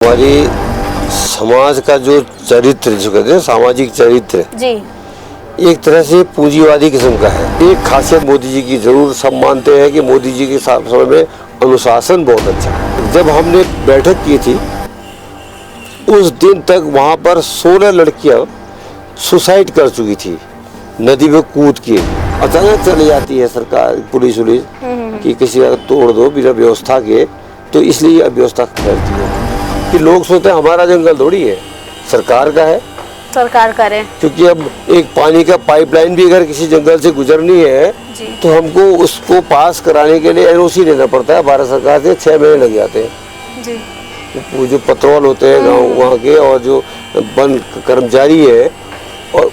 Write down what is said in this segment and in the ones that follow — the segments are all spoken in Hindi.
हमारी समाज का जो चरित्र, जो कहते हैं सामाजिक चरित्र जी। एक तरह से पूंजीवादी किस्म का है। एक खासियत मोदी जी की जरूर सब मानते हैं कि मोदी जी के समय में अनुशासन बहुत अच्छा है। जब हमने बैठक की थी उस दिन तक वहां पर 16 लड़कियां सुसाइड कर चुकी थी, नदी में कूद के। अचानक चली जाती है सरकार, पुलिस कि किसी का तोड़ दो बिना व्यवस्था के, तो इसलिए अव्यवस्था फैलती है कि लोग सोचते हैं हमारा जंगल थोड़ी है, सरकार का है, सरकार करे। क्योंकि अब एक पानी का पाइपलाइन भी अगर किसी जंगल से गुजरनी है तो हमको उसको पास कराने के लिए एनओसी लेना पड़ता है भारत सरकार से। 6 महीने लग जाते हैं जी। वो जो पत्रौल होते हैं गाँव वहाँ के, और जो वन कर्मचारी है, और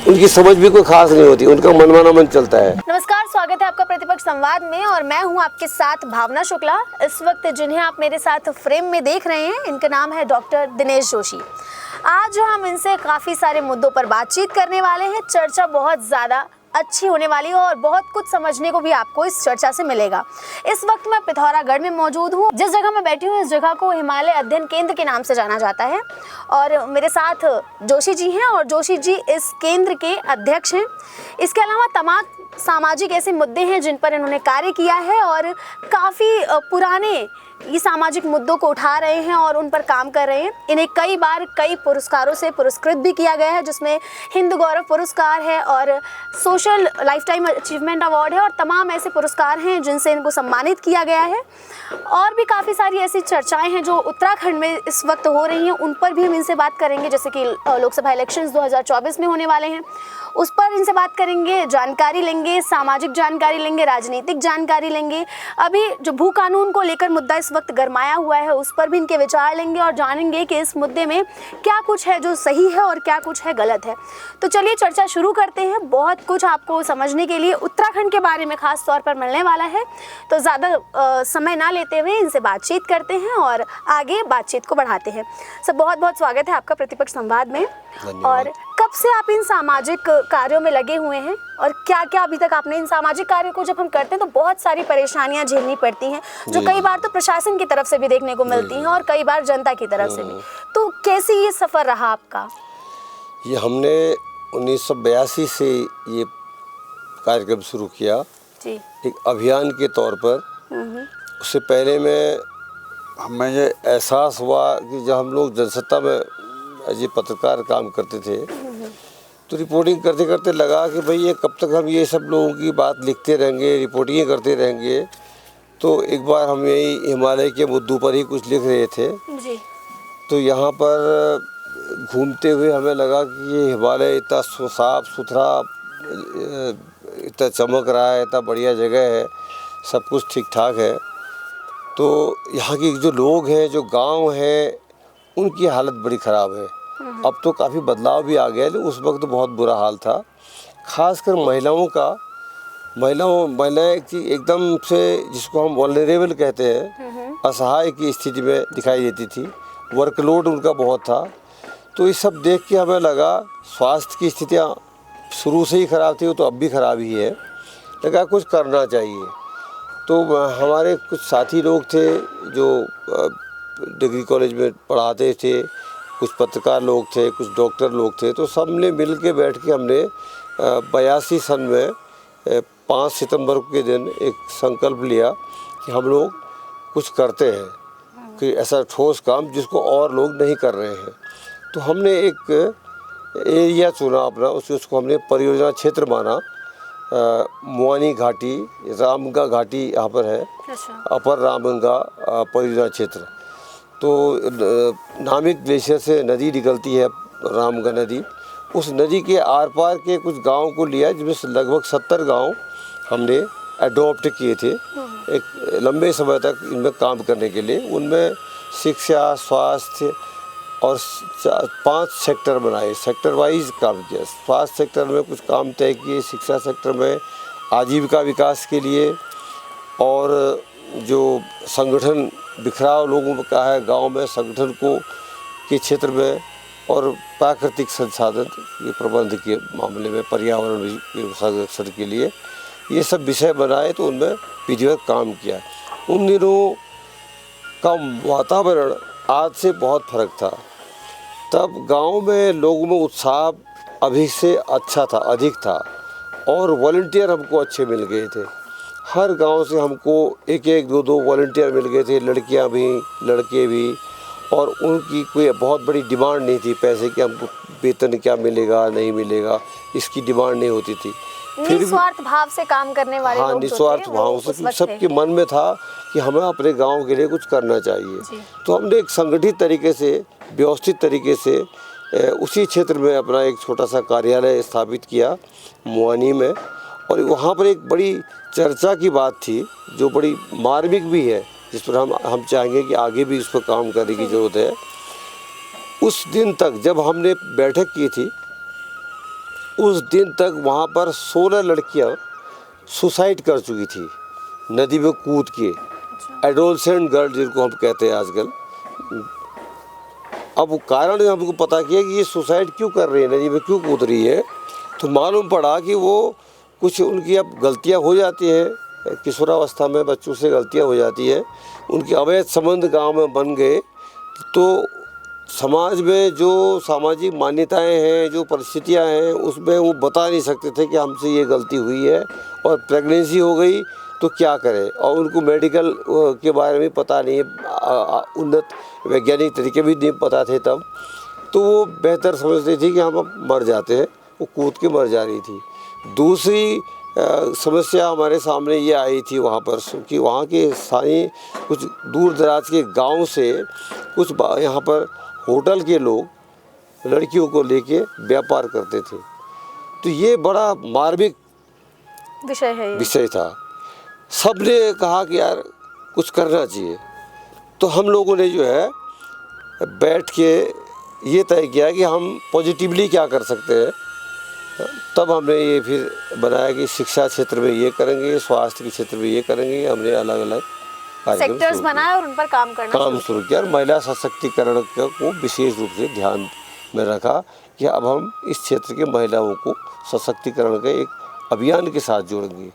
उनकी समझ भी कोई खास नहीं होती, उनका मनमाना मन चलता है। नमस्कार, स्वागत है आपका प्रतिपक्ष संवाद में और मैं हूं आपके साथ भावना शुक्ला। इस वक्त जिन्हें आप मेरे साथ फ्रेम में देख रहे हैं, इनका नाम है डॉक्टर दिनेश जोशी। आज हम इनसे काफ़ी सारे मुद्दों पर बातचीत करने वाले हैं। चर्चा बहुत ज़्यादा अच्छी होने वाली है और बहुत कुछ समझने को भी आपको इस चर्चा से मिलेगा। इस वक्त मैं पिथौरागढ़ में मौजूद हूँ। जिस जगह मैं बैठी हूँ इस जगह को हिमालय अध्ययन केंद्र के नाम से जाना जाता है और मेरे साथ जोशी जी हैं और जोशी जी इस केंद्र के अध्यक्ष हैं। इसके अलावा तमाम सामाजिक ऐसे मुद्दे हैं जिन पर इन्होंने कार्य किया है और काफ़ी पुराने ये सामाजिक मुद्दों को उठा रहे हैं और उन पर काम कर रहे हैं। इन्हें कई बार कई पुरस्कारों से पुरस्कृत भी किया गया है, जिसमें हिंद गौरव पुरस्कार है और social life time achievement award है और तमाम ऐसे पुरस्कार हैं जिनसे इनको सम्मानित किया गया है। और भी काफ़ी सारी ऐसी चर्चाएं हैं जो उत्तराखंड में इस वक्त हो रही हैं, उन पर भी हम इनसे बात करेंगे। जैसे कि लोकसभा इलेक्शंस 2024 में होने वाले हैं, उस पर इनसे बात करेंगे, जानकारी लेंगे, सामाजिक जानकारी लेंगे, राजनीतिक जानकारी लेंगे। अभी जो भू कानून को लेकर मुद्दा इस वक्त गरमाया हुआ है उस पर भी इनके विचार लेंगे और जानेंगे कि इस मुद्दे में क्या कुछ है जो सही है और क्या कुछ है गलत है। तो चलिए चर्चा शुरू करते हैं। बहुत कुछ आपको समझने के लिए उत्तराखंड के बारे में खास तौर पर मिलने वाला है, तो ज़्यादा समय ना लेते हुए इनसे बातचीत करते हैं और आगे बातचीत को बढ़ाते हैं। सब बहुत बहुत स्वागत है आपका प्रतिपक्ष संवाद में। और कब से आप इन सामाजिक कार्यों में लगे हुए हैं और क्या क्या अभी तक आपने इन सामाजिक कार्यों को जब हम करते हैं तो बहुत सारी परेशानियां झेलनी पड़ती हैं, जो कई बार तो प्रशासन की तरफ से भी देखने को मिलती हैं और कई बार जनता की तरफ से भी। तो कैसे ये सफ़र रहा आपका? ये हमने 1982 से ये कार्यक्रम शुरू किया जी। एक अभियान के तौर पर। उससे पहले मुझे एहसास हुआ कि जब हम लोग जनसत्ता में एज ए पत्रकार काम करते थे तो रिपोर्टिंग करते करते लगा कि भाई ये कब तक हम ये सब लोगों की बात लिखते रहेंगे, रिपोर्टिंग करते रहेंगे। तो एक बार हम यही हिमालय के मुद्दों पर ही कुछ लिख रहे थे जी। तो यहाँ पर घूमते हुए हमें लगा कि ये हिमालय इतना साफ सुथरा, इतना चमक रहा है, इतना बढ़िया जगह है, सब कुछ ठीक ठाक है। तो यहाँ के जो लोग हैं, जो गांव हैं, उनकी हालत बड़ी ख़राब है। अब तो काफ़ी बदलाव भी आ गया है, लेकिन उस वक्त तो बहुत बुरा हाल था। ख़ासकर महिलाओं का। महिलाएं एकदम से, जिसको हम वल्नरेबल कहते हैं, असहाय की स्थिति में दिखाई देती थी। वर्कलोड उनका बहुत था। तो ये सब देख के हमें लगा स्वास्थ्य की स्थितियाँ शुरू से ही ख़राब थी, वो तो अब भी ख़राब ही है, लगा कुछ करना चाहिए। तो हमारे कुछ साथी लोग थे जो डिग्री कॉलेज में पढ़ाते थे, कुछ पत्रकार लोग थे, कुछ डॉक्टर लोग थे। तो सब ने मिल के बैठ के हमने 82 सन में 5 सितंबर के दिन एक संकल्प लिया कि हम लोग कुछ करते हैं, कि ऐसा ठोस काम जिसको और लोग नहीं कर रहे हैं। तो हमने एक एरिया चुना अपना, उसको हमने परियोजना क्षेत्र माना। मुआनी घाटी, रामगंगा घाटी यहाँ पर है। अच्छा। अपर रामगंगा परियोजना क्षेत्र। तो नामिक ग्लेशियर से नदी निकलती है, रामगंगा नदी। उस नदी के आर पार के कुछ गाँव को लिया, जिसमें से लगभग 70 गांव हमने अडॉप्ट किए थे एक लंबे समय तक इनमें काम करने के लिए। उनमें शिक्षा, स्वास्थ्य और 5 सेक्टर बनाए, सेक्टर वाइज काम किया। स्वास्थ्य सेक्टर में कुछ काम तय किए, शिक्षा सेक्टर में आजीविका विकास के लिए, और जो संगठन बिखराव लोगों का है गांव में, संगठन को के क्षेत्र में, और प्राकृतिक संसाधन के प्रबंध के मामले में, पर्यावरण संरक्षण के लिए ये सब विषय बनाए। तो उनमें विधिवत काम किया। उन दिनों का वातावरण आज से बहुत फ़र्क था। तब गांव में लोगों में उत्साह अभी से अच्छा था, अधिक था, और वॉलंटियर हमको अच्छे मिल गए थे। हर गांव से हमको एक एक दो दो वॉलंटियर मिल गए थे, लड़कियां भी लड़के भी, और उनकी कोई बहुत बड़ी डिमांड नहीं थी पैसे कि हमको वेतन क्या मिलेगा नहीं मिलेगा, इसकी डिमांड नहीं होती थी। निस्वार्थ भाव से काम करने वाले हाँ, लोग जो निस्वार्थ थे, भाव वो से उस वक्त सबके थे। मन में था कि हमें अपने गांव के लिए कुछ करना चाहिए। जी। तो हमने एक संगठित तरीके से, व्यवस्थित तरीके से उसी क्षेत्र में अपना एक छोटा सा कार्यालय स्थापित किया मुआनी में, और वहाँ पर एक बड़ी चर्चा की बात थी जो बड़ी मार्मिक भी है, जिस पर हम चाहेंगे कि आगे भी इस पर काम करने की ज़रूरत है। उस दिन तक जब हमने बैठक की थी, उस दिन तक वहाँ पर 16 लड़कियाँ सुसाइड कर चुकी थी, नदी में कूद के। एडोलसेंट गर्ल जिनको हम कहते हैं आजकल। अब वो कारण हमको पता किया कि ये सुसाइड क्यों कर रही है, नदी में क्यों कूद रही है, तो मालूम पड़ा कि वो कुछ उनकी अब गलतियाँ हो जाती हैं, किशोरावस्था में बच्चों से गलतियाँ हो जाती है, उनके अवैध संबंध गांव में बन गए। तो समाज में जो सामाजिक मान्यताएं हैं, जो परिस्थितियां हैं, उसमें वो बता नहीं सकते थे कि हमसे ये गलती हुई है, और प्रेगनेंसी हो गई तो क्या करें, और उनको मेडिकल के बारे में पता नहीं है, उन्नत वैज्ञानिक तरीके भी नहीं पता थे तब। तो वो बेहतर समझती थी कि हम अब मर जाते हैं, वो कूद के मर जा रही थी। दूसरी समस्या हमारे सामने ये आई थी वहाँ पर कि वहाँ के स्थानीय कुछ दूर दराज के गांव से कुछ यहाँ पर होटल के लोग लड़कियों को लेके व्यापार करते थे। तो ये बड़ा मार्मिक विषय है ये। विषय था। सब ने कहा कि यार कुछ करना चाहिए। तो हम लोगों ने जो है बैठ के ये तय किया कि हम पॉजिटिवली क्या कर सकते हैं। तब हमने ये फिर बनाया कि शिक्षा क्षेत्र में ये करेंगे, स्वास्थ्य के क्षेत्र में ये करेंगे। हमने अलग अलग सेक्टर्स बनाए और उन पर काम शुरू किया, और महिला सशक्तिकरण को विशेष रूप से ध्यान में रखा कि अब हम इस क्षेत्र के महिलाओं को सशक्तिकरण के एक अभियान के साथ जोड़ेंगे।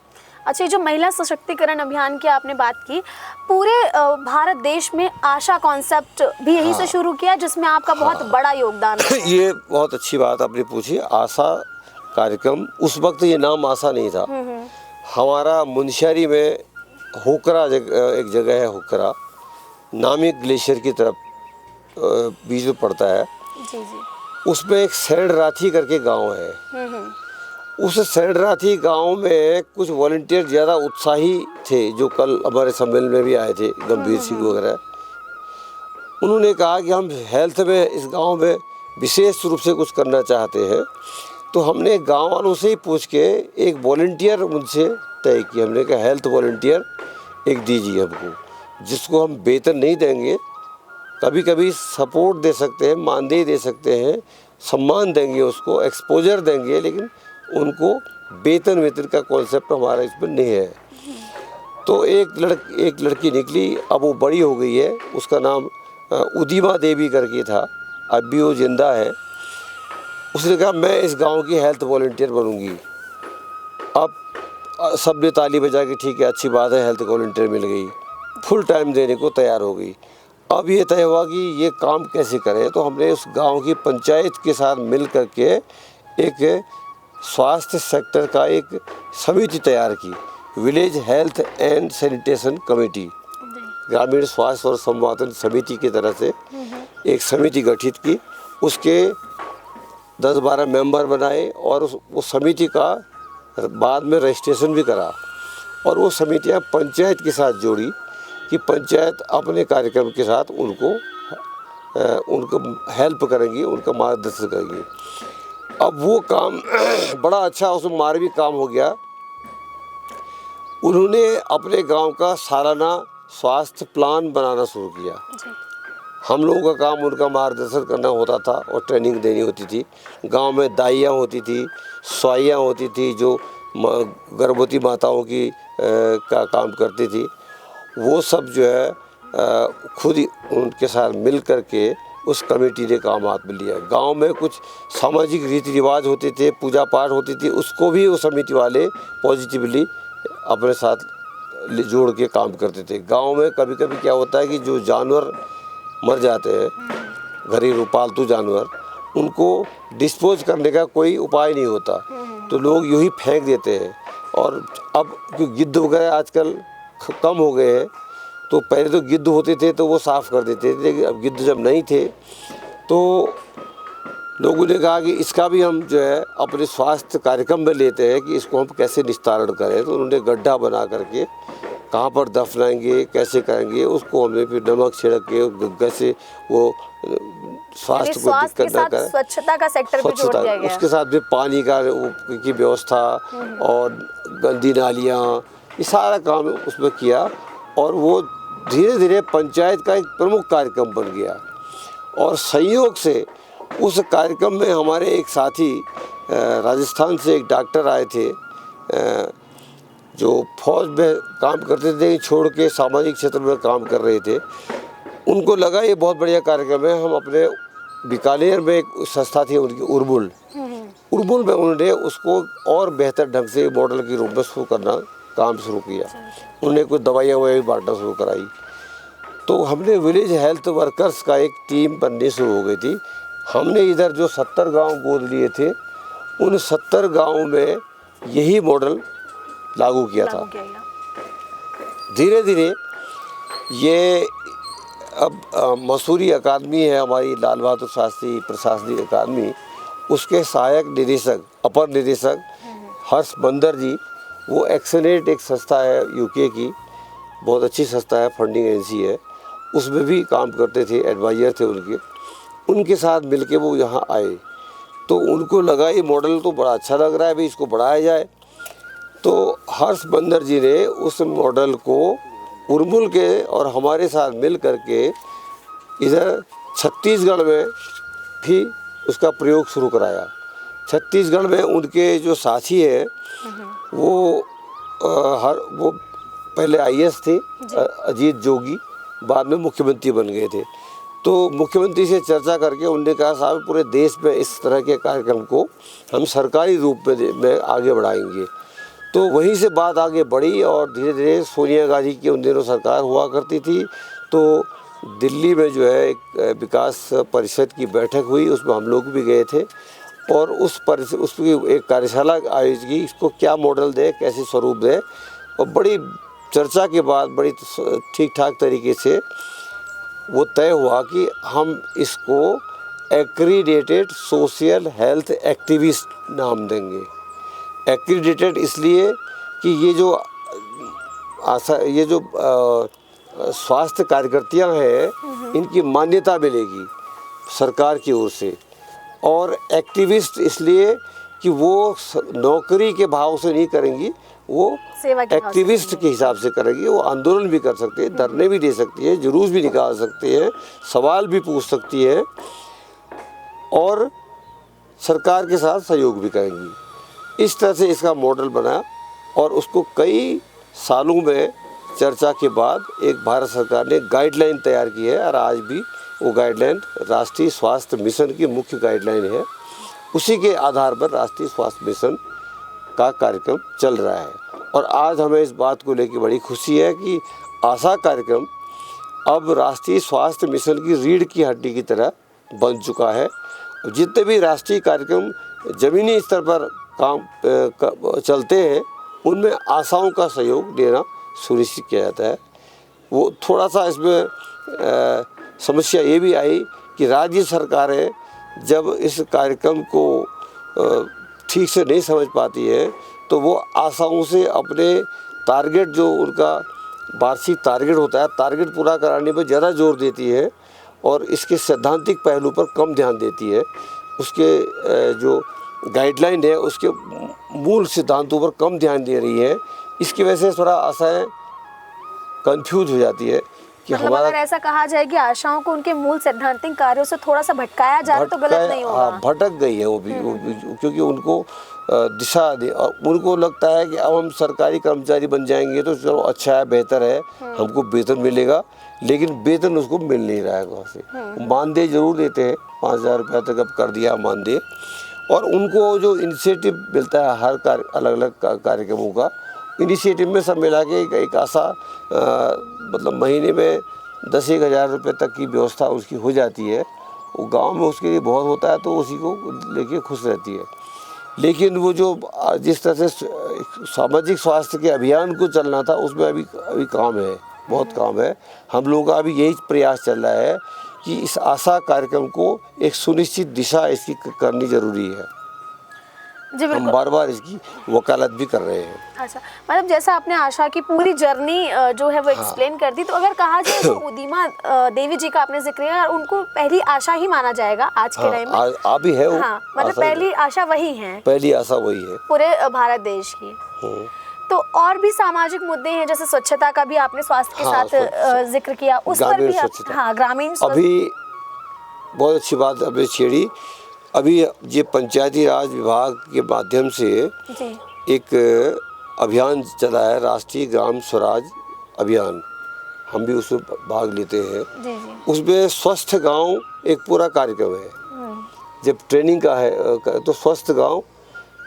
अच्छा, ये जो महिला सशक्तिकरण अभियान की आपने बात की, पूरे भारत देश में आशा कॉन्सेप्ट भी यहीं से शुरू किया, जिसमें आपका बहुत बड़ा योगदान है। ये बहुत अच्छी बात आपने पूछी। आशा कार्यक्रम, उस वक्त ये नाम आशा नहीं था। हमारा मुंशियारी में होकरा एक जगह है, होकरा नामिक ग्लेशियर की तरफ बीच में पड़ता है। जी जी। उसमें एक सैंडराथी करके गांव है। उस सैंडराथी गांव में कुछ वॉलंटियर ज़्यादा उत्साही थे, जो कल हमारे सम्मेलन में भी आए थे, गंभीर सिंह वगैरह। उन्होंने कहा कि हम हेल्थ में इस गांव में विशेष रूप से कुछ करना चाहते हैं। तो हमने गांव वालों से ही पूछ के एक वॉलंटियर उनसे तय किया। हमने कहा हेल्थ वॉलंटियर एक दीजिए हमको, जिसको हम वेतन नहीं देंगे, कभी कभी सपोर्ट दे सकते हैं, मानदेय दे सकते हैं, सम्मान देंगे, उसको एक्सपोजर देंगे, लेकिन उनको वेतन का कॉन्सेप्ट हमारा इसमें नहीं है। तो एक लड़की निकली, अब वो बड़ी हो गई है, उसका नाम उदिमा देवी करके था, अब भी वो जिंदा है। उसने कहा मैं इस गांव की हेल्थ वॉलंटियर बनूंगी। अब सब ने ताली बजा के ठीक है, अच्छी बात है, हेल्थ वॉलंटियर मिल गई, फुल टाइम देने को तैयार हो गई। अब ये तय हुआ कि ये काम कैसे करें। तो हमने उस गांव की पंचायत के साथ मिल करके एक स्वास्थ्य सेक्टर का एक समिति तैयार की, village health and sanitation committee, ग्रामीण स्वास्थ्य और संवर्धन समिति की तरह से एक समिति गठित की। उसके 10-12 मेंबर बनाए, और उस समिति का बाद में रजिस्ट्रेशन भी करा, और वो समितियाँ पंचायत के साथ जोड़ी कि पंचायत अपने कार्यक्रम के साथ उनको हेल्प करेंगी, उनका मार्गदर्शन करेंगी। अब वो काम बड़ा अच्छा, उसमें मार्मिक काम हो गया। उन्होंने अपने गांव का सालाना स्वास्थ्य प्लान बनाना शुरू किया। हम लोगों का काम उनका मार्गदर्शन करना होता था और ट्रेनिंग देनी होती थी। गांव में दाइयाँ होती थी, स्वाइयाँ होती थी, जो गर्भवती माताओं की का काम करती थी। वो सब जो है खुद ही उनके साथ मिल कर के उस कमेटी ने काम हाथ में लिया। गांव में कुछ सामाजिक रीति रिवाज होते थे, पूजा पाठ होती थी, उसको भी वो समिति वाले पॉजिटिवली अपने साथ जोड़ के काम करते थे। गांव में कभी कभी क्या होता है कि जो जानवर मर जाते हैं, घरेलू पालतू जानवर, उनको डिस्पोज करने का कोई उपाय नहीं होता, तो लोग यूँ ही फेंक देते हैं। और अब क्योंकि गिद्ध वगैरह आजकल कम हो गए हैं, तो पहले तो गिद्ध होते थे तो वो साफ़ कर देते थे, लेकिन अब गिद्ध जब नहीं थे तो लोगों ने कहा कि इसका भी हम जो है अपने स्वास्थ्य कार्यक्रम में लेते हैं कि इसको हम कैसे निस्तारण करें। तो उन्होंने गड्ढा बना करके कहाँ पर दफनाएंगे, कैसे करेंगे, उसको हमने फिर नमक छिड़क के गग्गा से वो स्वास्थ्य को दिक्कत ना करे, स्वच्छता का सेक्टर भी जोड़ दिया गया। उसके साथ भी पानी का की व्यवस्था और गंदी नालियाँ, ये सारा काम उसमें किया और वो धीरे धीरे पंचायत का एक प्रमुख कार्यक्रम बन गया। और संयोग से उस कार्यक्रम में हमारे एक साथी राजस्थान से एक डॉक्टर आए थे, जो फौज में काम करते थे, छोड़ के सामाजिक क्षेत्र में काम कर रहे थे। उनको लगा ये बहुत बढ़िया कार्यक्रम है, हम अपने बीकानेर में एक संस्था थी उनकी उर्बुल में उन्होंने उसको और बेहतर ढंग से मॉडल के रूप में शुरू करना काम शुरू किया। उन्होंने कुछ दवाइयाँ भी बांटना शुरू कराई। तो हमने विलेज हेल्थ वर्कर्स का एक टीम बननी शुरू हो गई थी। हमने इधर जो 70 गांव गोद लिए थे, उन 70 गांवों में यही मॉडल लागू किया था। धीरे धीरे ये अब मसूरी अकादमी है हमारी, लाल बहादुर शास्त्री प्रशासनिक अकादमी, उसके सहायक निदेशक अपर निदेशक हर्ष बंदर जी, वो एक्सेलेंट एक संस्था है यूके की, बहुत अच्छी संस्था है, फंडिंग एजेंसी है, उसमें भी काम करते थे, एडवाइजर थे उनके साथ मिलके वो यहाँ आए। तो उनको लगा ये मॉडल तो बड़ा अच्छा लग रहा है, भाई इसको बढ़ाया जाए। तो हर्ष बंदर जी ने उस मॉडल को उर्मुल के और हमारे साथ मिल करके इधर छत्तीसगढ़ में भी उसका प्रयोग शुरू कराया। छत्तीसगढ़ में उनके जो साथी हैं वो पहले आईएएस थे अजीत जोगी, बाद में मुख्यमंत्री बन गए थे। तो मुख्यमंत्री से चर्चा करके उन्होंने कहा साहब पूरे देश में इस तरह के कार्यक्रम को हम सरकारी रूप में आगे बढ़ाएंगे। तो वहीं से बात आगे बढ़ी और धीरे धीरे सोनिया गांधी की उन दिनों सरकार हुआ करती थी, तो दिल्ली में जो है एक विकास परिषद की बैठक हुई, उसमें हम लोग भी गए थे और उसकी एक कार्यशाला आयोजित की, इसको क्या मॉडल दे, कैसे स्वरूप दे। और बड़ी चर्चा के बाद बड़ी ठीक ठाक तरीके से वो तय हुआ कि हम इसको एक्रीडेटेड सोशल हेल्थ एक्टिविस्ट नाम देंगे। एक्रीडेटेड इसलिए कि ये जो स्वास्थ्य कार्यकर्तियाँ हैं, इनकी मान्यता मिलेगी सरकार की ओर से। और एक्टिविस्ट इसलिए कि वो नौकरी के भाव से नहीं करेंगी, वो एक्टिविस्ट के हिसाब से करेंगी। वो आंदोलन भी कर सकती है, धरने भी दे सकती है, जुलूस भी निकाल सकती है, सवाल भी पूछ सकती है और सरकार के साथ सहयोग भी करेंगी। इस तरह से इसका मॉडल बना और उसको कई सालों में चर्चा के बाद एक भारत सरकार ने गाइडलाइन तैयार की है और आज भी वो गाइडलाइन राष्ट्रीय स्वास्थ्य मिशन की मुख्य गाइडलाइन है। उसी के आधार पर राष्ट्रीय स्वास्थ्य मिशन का कार्यक्रम चल रहा है। और आज हमें इस बात को लेकर बड़ी खुशी है कि आशा कार्यक्रम अब राष्ट्रीय स्वास्थ्य मिशन की रीढ़ की हड्डी की तरह बन चुका है। जितने भी राष्ट्रीय कार्यक्रम ज़मीनी स्तर पर काम चलते हैं, उनमें आशाओं का सहयोग देना सुनिश्चित किया जाता है। वो थोड़ा सा इसमें समस्या ये भी आई कि राज्य सरकारें जब इस कार्यक्रम को ठीक से नहीं समझ पाती है, तो वो आशाओं से अपने टारगेट, जो उनका वार्षिक टारगेट होता है, टारगेट पूरा कराने पर ज़्यादा जोर देती है और इसके सैद्धांतिक पहलू पर कम ध्यान देती है। उसके जो गाइडलाइन है उसके मूल सिद्धांतों पर कम ध्यान दे रही है। इसकी वजह से थोड़ा आशाएं कंफ्यूज हो जाती है कि मतलब अगर ऐसा कहा जाए कि आशाओं को उनके मूल सैद्धांतिक कार्यों से थोड़ा सा भटकाया जाए तो गलत नहीं होगा। हाँ, भटक गई है वो भी क्योंकि उनको दिशा दे, उनको लगता है कि अब हम सरकारी कर्मचारी बन जाएंगे तो चलो अच्छा है, बेहतर है, हमको वेतन मिलेगा, लेकिन वेतन उसको मिल नहीं रहा है वहाँ से। मानदेय जरूर देते हैं, 5,000 रुपया तक अब कर दिया मानदेय। और उनको जो इनिशिएटिव मिलता है हर अलग अलग कार्यक्रमों का, इनिशिएटिव में सब मिला के एक आशा मतलब महीने में 10-1 हज़ार रुपये तक की व्यवस्था उसकी हो जाती है, वो गांव में उसके लिए बहुत होता है, तो उसी को लेके खुश रहती है। लेकिन वो जो जिस तरह से सामाजिक स्वास्थ्य के अभियान को चलना था, उसमें अभी काम है, बहुत काम है। हम लोगों का अभी यही प्रयास चल रहा है कि इस आशा कार्यक्रम को एक सुनिश्चित दिशा इसकी करनी ज़रूरी है। जी हम बिल्कुल। बार बार इसकी वकालत भी कर रहे हैं। अच्छा, मतलब जैसा आपने आशा की पूरी जर्नी जो है वो एक्सप्लेन कर दी, तो अगर कहा जाए तो उदिमा देवी जी का आपने जिक्र किया, और उनको पहली आशा ही माना जाएगा आज के टाइम में। अभी है वो। हाँ, मतलब आशा ही है। पहली आशा वही है, पहली आशा वही है पूरे भारत देश की। तो और भी सामाजिक मुद्दे हैं, जैसे स्वच्छता का भी आपने स्वास्थ्य के हाँ, साथ जिक्र किया, उस पर ग्रामीण भी स्वच्छता। हाँ, ग्रामीण अभी बहुत अच्छी बात आपने छेड़ी। अभी ये पंचायती राज विभाग के माध्यम से जी एक अभियान चला है, राष्ट्रीय ग्राम स्वराज अभियान। हम भी उसमें भाग लेते हैं। जी जी। उसमें स्वस्थ गांव एक पूरा कार्यक्रम है। जब ट्रेनिंग का है तो स्वस्थ गांव,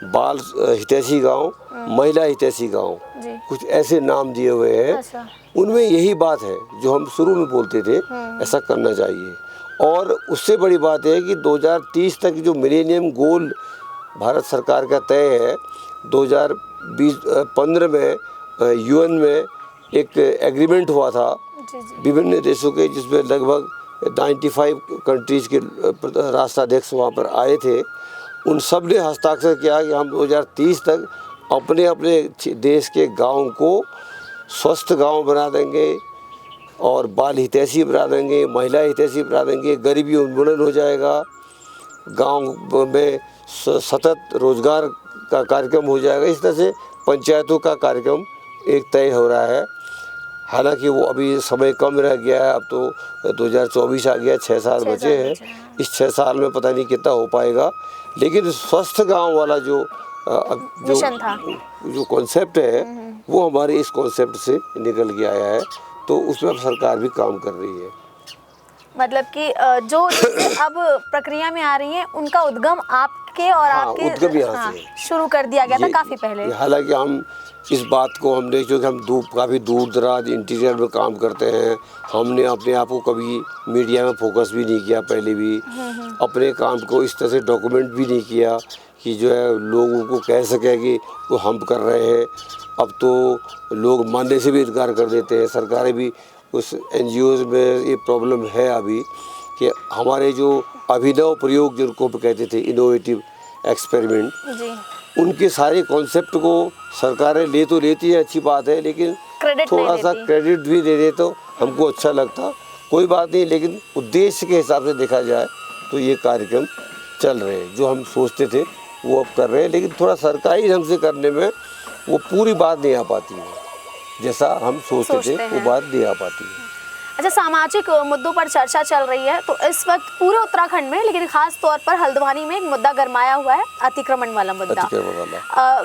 बाल हितैषी गांव, महिला हितैषी गांव, जी। कुछ ऐसे नाम दिए हुए हैं। अच्छा। उनमें यही बात है जो हम शुरू में बोलते थे, ऐसा करना चाहिए। और उससे बड़ी बात है कि 2030 तक जो मिलेनियम गोल भारत सरकार का तय है, 2015 में यूएन में एक एग्रीमेंट हुआ था जी जी। विभिन्न देशों के, जिसमें लगभग 95 कंट्रीज़ के राष्ट्राध्यक्ष वहाँ पर आए थे। उन सब ने हस्ताक्षर किया कि हम 2030 तक अपने अपने देश के गांव को स्वस्थ गांव बना देंगे, और बाल हितैषी बना देंगे, महिला हितैषी बना देंगे, गरीबी उन्मूलन हो जाएगा, गांव में सतत रोजगार का कार्यक्रम हो जाएगा। इस तरह से पंचायतों का कार्यक्रम एक तय हो रहा है। हालांकि वो अभी समय कम रह गया है, अब तो 2024 आ गया, 6 साल बचे हैं। इस 6 साल में पता नहीं कितना हो पाएगा, लेकिन स्वस्थ गांव वाला जो मिशन था, जो कॉन्सेप्ट है, वो हमारे इस कॉन्सेप्ट से निकल के आया है। तो उसमें अब सरकार भी काम कर रही है। मतलब कि जो चीजें अब प्रक्रिया में आ रही हैं, उनका उद्गम आपके और आपके उद्गम यहाँ से शुरू कर दिया गया था काफी पहले। हालांकि हम इस बात को हमने, क्योंकि हम काफ़ी दूर दराज इंटीरियर में काम करते हैं, हमने अपने आप को कभी मीडिया में फोकस भी नहीं किया, पहले भी अपने काम को इस तरह से डॉक्यूमेंट भी नहीं किया कि जो है लोगों को कह सके कि वो हम कर रहे हैं। अब तो लोग मानने से भी इनकार कर देते हैं। सरकारें भी, उस NGOs में ये प्रॉब्लम है अभी कि हमारे जो अभिनव प्रयोग जिनको कहते थे, इनोवेटिव एक्सपेरिमेंट, जी। उनके सारे कॉन्सेप्ट को सरकारें ले तो लेती है, अच्छी बात है, लेकिन थोड़ा सा क्रेडिट भी दे दे तो हमको अच्छा लगता। कोई बात नहीं, लेकिन उद्देश्य के हिसाब से देखा जाए तो ये कार्यक्रम चल रहे हैं। जो हम सोचते थे वो अब कर रहे हैं, लेकिन थोड़ा सरकारी ढंग से करने में वो पूरी बात नहीं आ पाती है, जैसा हम सोचते थे वो बात नहीं आ पाती है। अच्छा, सामाजिक मुद्दों पर चर्चा चल रही है, तो इस वक्त पूरे उत्तराखंड में, लेकिन खास तौर पर हल्द्वानी में एक मुद्दा गरमाया हुआ है, अतिक्रमण वाला मुद्दा।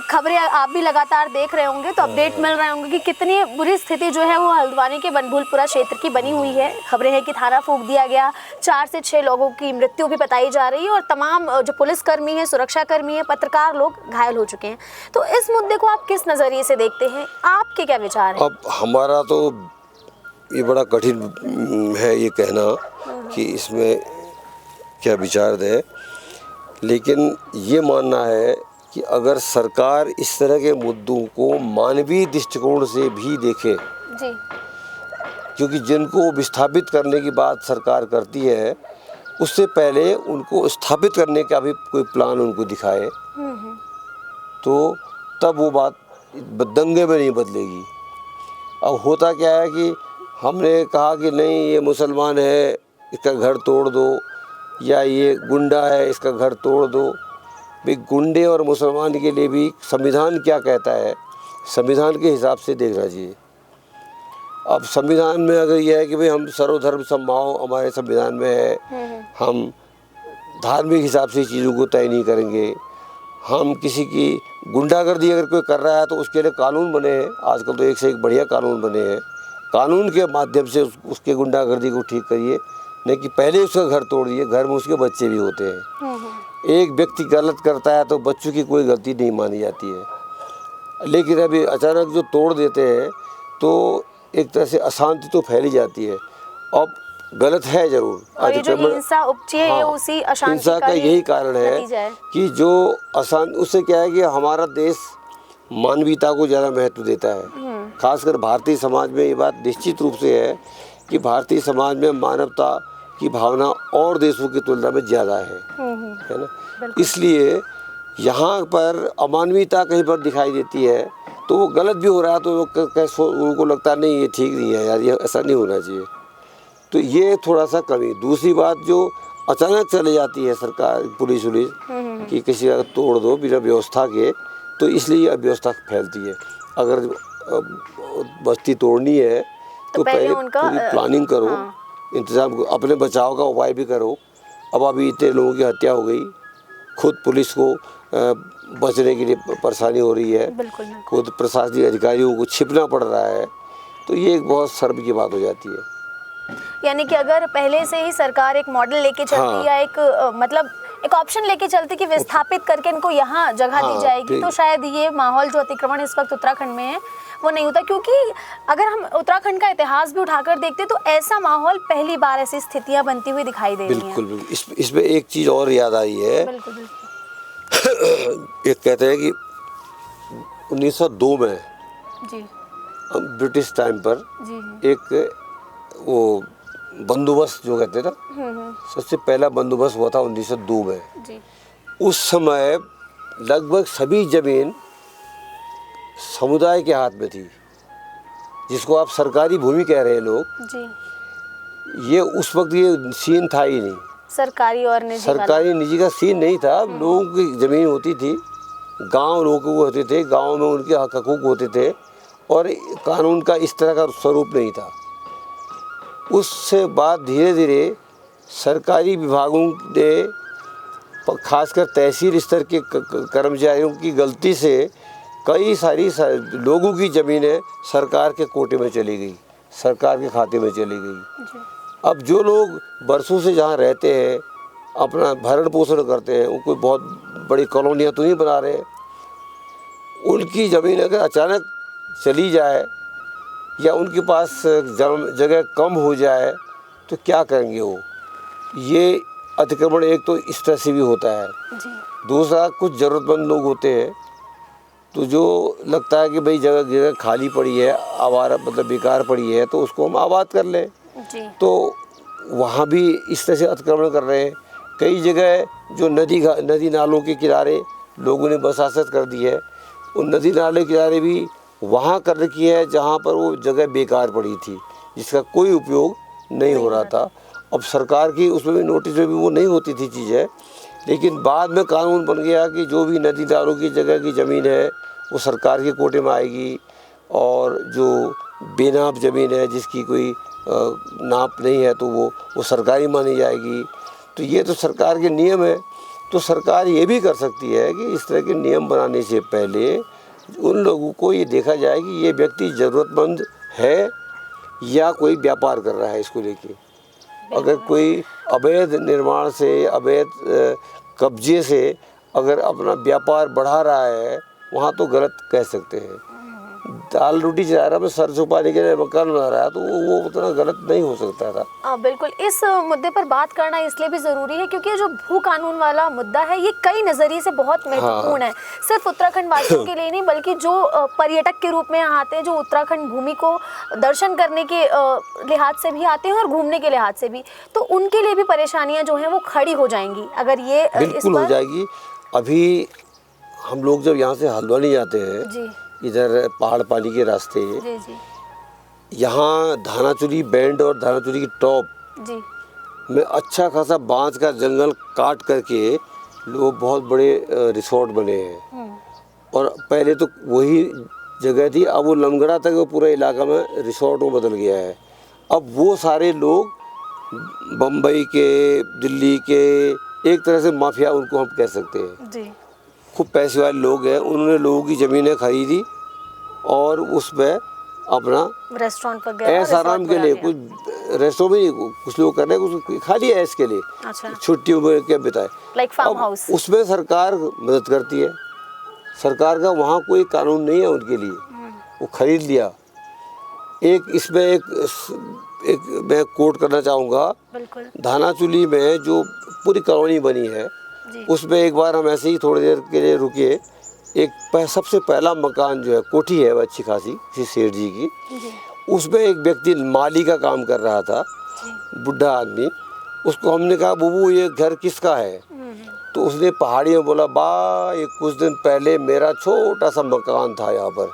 खबरें आप भी लगातार देख रहे होंगे, तो अपडेट मिल रहे होंगे कि कितनी बुरी स्थिति जो है वो हल्द्वानी के बनभूलपुरा क्षेत्र की बनी हुई है। खबरें हैं कि थाना फूंक दिया गया, 4 से 6 लोगों की मृत्यु भी बताई जा रही है, और तमाम जो पुलिसकर्मी है, सुरक्षाकर्मी है, पत्रकार लोग घायल हो चुके हैं। तो इस मुद्दे को आप किस नज़रिए से देखते हैं, आपके क्या विचार हैं? अब हमारा तो ये बड़ा कठिन है ये कहना कि इसमें क्या विचार दें, लेकिन ये मानना है कि अगर सरकार इस तरह के मुद्दों को मानवीय दृष्टिकोण से भी देखे, जी। क्योंकि जिनको विस्थापित करने की बात सरकार करती है, उससे पहले उनको स्थापित करने का भी कोई प्लान उनको दिखाए, तो तब वो बात दंगे में नहीं बदलेगी। अब होता क्या है कि हमने कहा कि नहीं, ये मुसलमान है, इसका घर तोड़ दो, या ये गुंडा है, इसका घर तोड़ दो। भाई, गुंडे और मुसलमान के लिए भी संविधान क्या कहता है, संविधान के हिसाब से देखना चाहिए। अब संविधान में अगर यह है कि भाई हम सर्वधर्म समभाव, हमारे संविधान में है, हम धार्मिक हिसाब से चीज़ों को तय नहीं करेंगे, हम किसी की गुंडागर्दी अगर कोई कर रहा है तो उसके लिए कानून बने हैं। आजकल तो एक से एक बढ़िया कानून बने हैं, कानून के माध्यम से उसके गुंडागर्दी को ठीक करिए, नहीं कि पहले उसका घर तोड़ दिए। घर में उसके बच्चे भी होते हैं। एक व्यक्ति गलत करता है तो बच्चों की कोई गलती नहीं मानी जाती है, लेकिन अभी अचानक जो तोड़ देते हैं तो एक तरह से अशांति तो फैली जाती है। अब गलत है जरूर और ये जो अतिक्रमण। हिंसा उपजी है ये उसी अशांति हिंसा का ही यही कारण नतीजा है कि जो उससे क्या है कि हमारा देश मानवीयता को ज़्यादा महत्व देता है। खासकर भारतीय समाज में ये बात निश्चित रूप से है कि भारतीय समाज में मानवता की भावना और देशों की तुलना में ज़्यादा है ना। इसलिए यहाँ पर अमानवीयता कहीं पर दिखाई देती है तो वो गलत भी हो रहा है, तो उनको लगता नहीं ये ठीक नहीं है यार, ये ऐसा नहीं होना चाहिए। तो ये थोड़ा सा कमी। दूसरी बात जो अचानक चले जाती है सरकार पुलिस कि किसी का तोड़ दो बिना व्यवस्था के, तो इसलिए अव्यवस्था फैलती है। अगर बस्ती तोड़नी है तो पहले पूरी प्लानिंग करो, इंतजाम करो, अपने बचाव का उपाय भी करो। अब अभी इतने लोगों की हत्या हो गई, खुद पुलिस को बचने के लिए परेशानी हो रही है, खुद प्रशासनिक अधिकारियों को छिपना पड़ रहा है, तो ये एक बहुत शर्म की बात हो जाती है। यानी कि अगर पहले से ही सरकार एक मॉडल लेके चलती या एक मतलब एक ऑप्शन लेके चलती कि विस्थापित करके इनको यहाँ जगह दी जाएगी, तो शायद ये माहौल जो अतिक्रमण इस वक्त उत्तराखंड में है वो नहीं होता। क्योंकि अगर हम उत्तराखंड का इतिहास भी उठाकर देखते तो ऐसा माहौल पहली बार ऐसी स्थितियां बनती हुई दिखाई दे रही हैं। बिल्कुल। इसमें एक चीज़ और याद आई है। बिल्कुल। एक कहते हैं कि 1902 में जी ब्रिटिश टाइम पर एक वो बंदोबस्त जो कहते हैं ना, सबसे पहला बंदोबस्त हुआ था 1902 में जी। उस समय लगभग सभी जमीन समुदाय के हाथ में थी, जिसको आप सरकारी भूमि कह रहे हैं लोग जी। ये उस वक्त ये सीन था ही नहीं, सरकारी और निजी का सीन नहीं था। लोगों की ज़मीन होती थी, गांव लोगों को होते थे, गांव में उनके हक हकूक़ होते थे और कानून का इस तरह का स्वरूप नहीं था। उससे बाद धीरे धीरे सरकारी विभागों ने खासकर तहसील स्तर के कर्मचारियों की गलती से कई सारी लोगों की ज़मीनें सरकार के कोटे में चली गई, सरकार के खाते में चली गई। अब जो लोग बरसों से जहाँ रहते हैं, अपना भरण पोषण करते हैं, उनको बहुत बड़ी कॉलोनियाँ तो नहीं बना रहे, उनकी ज़मीन अगर अचानक चली जाए या उनके पास जगह कम हो जाए तो क्या करेंगे वो। ये अतिक्रमण एक तो इस तरह से भी होता है जी। दूसरा, कुछ ज़रूरतमंद लोग होते हैं तो जो लगता है कि भाई जगह खाली पड़ी है, आवारा मतलब बेकार पड़ी है, तो उसको हम आबाद कर लें जी। तो वहाँ भी इस तरह से अतिक्रमण कर रहे हैं। कई जगह जो नदी नालों के किनारे लोगों ने बसासत कर दी है, उन नदी नाले किनारे भी वहाँ कर रखी है जहाँ पर वो जगह बेकार पड़ी थी, जिसका कोई उपयोग नहीं हो रहा था। अब सरकार की उसमें भी नोटिस में भी वो नहीं होती थी चीज़ें, लेकिन बाद में कानून बन गया कि जो भी नदी नालों की जगह की ज़मीन है वो सरकार के कोटे में आएगी, और जो बेनाप ज़मीन है जिसकी कोई नाप नहीं है तो वो सरकारी मानी जाएगी। तो ये तो सरकार के नियम है। तो सरकार ये भी कर सकती है कि इस तरह के नियम बनाने से पहले उन लोगों को ये देखा जाए कि ये व्यक्ति ज़रूरतमंद है या कोई व्यापार कर रहा है इसको लेके। अगर कोई अवैध निर्माण से, अवैध कब्जे से अगर अपना व्यापार बढ़ा रहा है, वहाँ तो गलत कह सकते हैं। दाल रोटी चला रहा है, सर छुपाने के लिए मकान बना रहा है, तो वो उतना गलत नहीं हो सकता था। बिल्कुल। इस मुद्दे पर बात करना इसलिए भी ज़रूरी है क्योंकि जो भू कानून वाला मुद्दा है ये कई नज़रिए से बहुत महत्वपूर्ण है। सिर्फ उत्तराखंड वासियों के लिए नहीं, बल्कि जो पर्यटक के रूप में यहाँ आते हैं, जो उत्तराखंड भूमि को दर्शन करने के लिहाज से भी आते हैं और घूमने के लिहाज से भी, तो उनके लिए भी परेशानियाँ जो हैं वो खड़ी हो जाएंगी अगर ये बिल्कुल हो जाएगी। अभी हम लोग जब यहाँ से हल्द्वानी जाते हैं जी, इधर पहाड़ पानी के रास्ते जी जी। यहाँ धानाचूरी बैंड और धानाचूरी की टॉप जी में अच्छा खासा बांस का जंगल काट करके लोग बहुत बड़े रिसोर्ट बने हैं। और पहले तो वही जगह थी, अब वो लमगड़ा तक वो पूरा इलाका में रिसोर्ट में बदल गया है। अब वो सारे लोग बम्बई के, दिल्ली के, एक तरह से माफिया उनको हम कह सकते हैं जी, खूब पैसे वाले लोग हैं। उन्होंने लोगों की ज़मीनें खरीदी और उसमें अपना रेस्टोरेंट वगैरह ऐश आराम के लिए, कुछ रेस्टोरेंट में कुछ लोग कर रहे हैं, कुछ खाली ऐश के लिए, अच्छा, छुट्टियों में क्या बिताए, लाइक फार्म हाउस। उसमें सरकार मदद करती है। सरकार का वहाँ कोई कानून नहीं है उनके लिए, वो खरीद लिया। एक इसमें एक एक मैं कोट करना चाहूँगा, बिल्कुल धानाचूली में जो पूरी कॉलोनी बनी है जी। उसमें एक बार हम ऐसे ही थोड़ी देर के लिए रुके। सबसे पहला मकान जो है, कोठी है वो अच्छी खासी किसी सेठ जी की, जी उसमें एक व्यक्ति माली का काम कर रहा था, जी। बुढ़ा आदमी। उसको हमने कहा, बुबू ये घर किसका है? तो उसने पहाड़ी में बोला, बा ये कुछ दिन पहले मेरा छोटा सा मकान था यहाँ पर,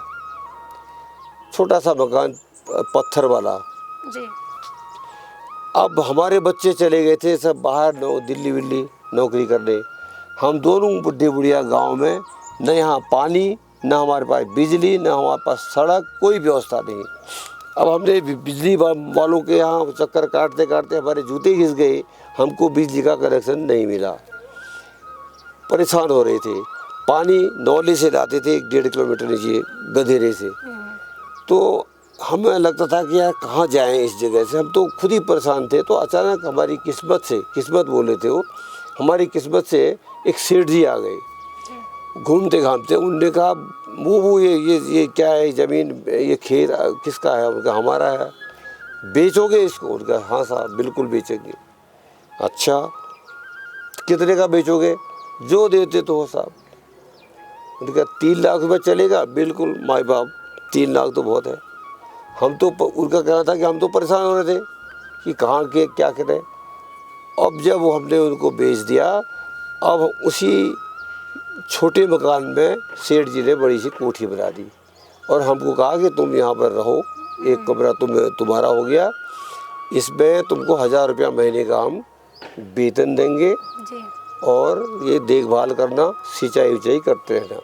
छोटा सा मकान पत्थर वाला। जी अब हमारे बच्चे चले गए थे सब बाहर दिल्ली विल्ली नौकरी करने। हम दोनों बुढ़े बुढ़िया गांव में, न यहाँ पानी, न हमारे पास बिजली, न हमारे पास सड़क, कोई व्यवस्था नहीं। अब हमने बिजली वालों के यहाँ चक्कर काटते काटते हमारे जूते घिस गए, हमको बिजली का कनेक्शन नहीं मिला। परेशान हो रहे थे। पानी नौले से लाते थे 1.5 किलोमीटर नीचे गधेरे से। तो हमें लगता था कि यार कहाँ जाएं इस जगह से, हम तो खुद ही परेशान थे। तो अचानक हमारी किस्मत से, किस्मत बोले थे वो, हमारी किस्मत से एक सेठ जी आ गए घूमते घामते। उनने कहा, वो ये क्या है ज़मीन, ये खेत किसका है? उनका हमारा है, बेचोगे इसको? उनका हाँ साहब बिल्कुल बेचेंगे। अच्छा कितने का बेचोगे? जो देते तो हो साहब। उनका 3 लाख रुपये चलेगा? बिल्कुल माई बाप, 3 लाख तो बहुत है। हम तो, उनका कहना था कि हम तो परेशान हो रहे थे कि कहाँ के क्या करें। अब जब हमने उनको बेच दिया, अब उसी छोटे मकान में सेठ जी ने बड़ी सी कोठी बना दी और हमको कहा कि तुम यहाँ पर रहो, एक कमरा तुम्हारा हो गया, इसमें तुमको 1000 रुपया महीने का हम वेतन देंगे जी। और ये देखभाल करना, सिंचाई उचाई करते रहना।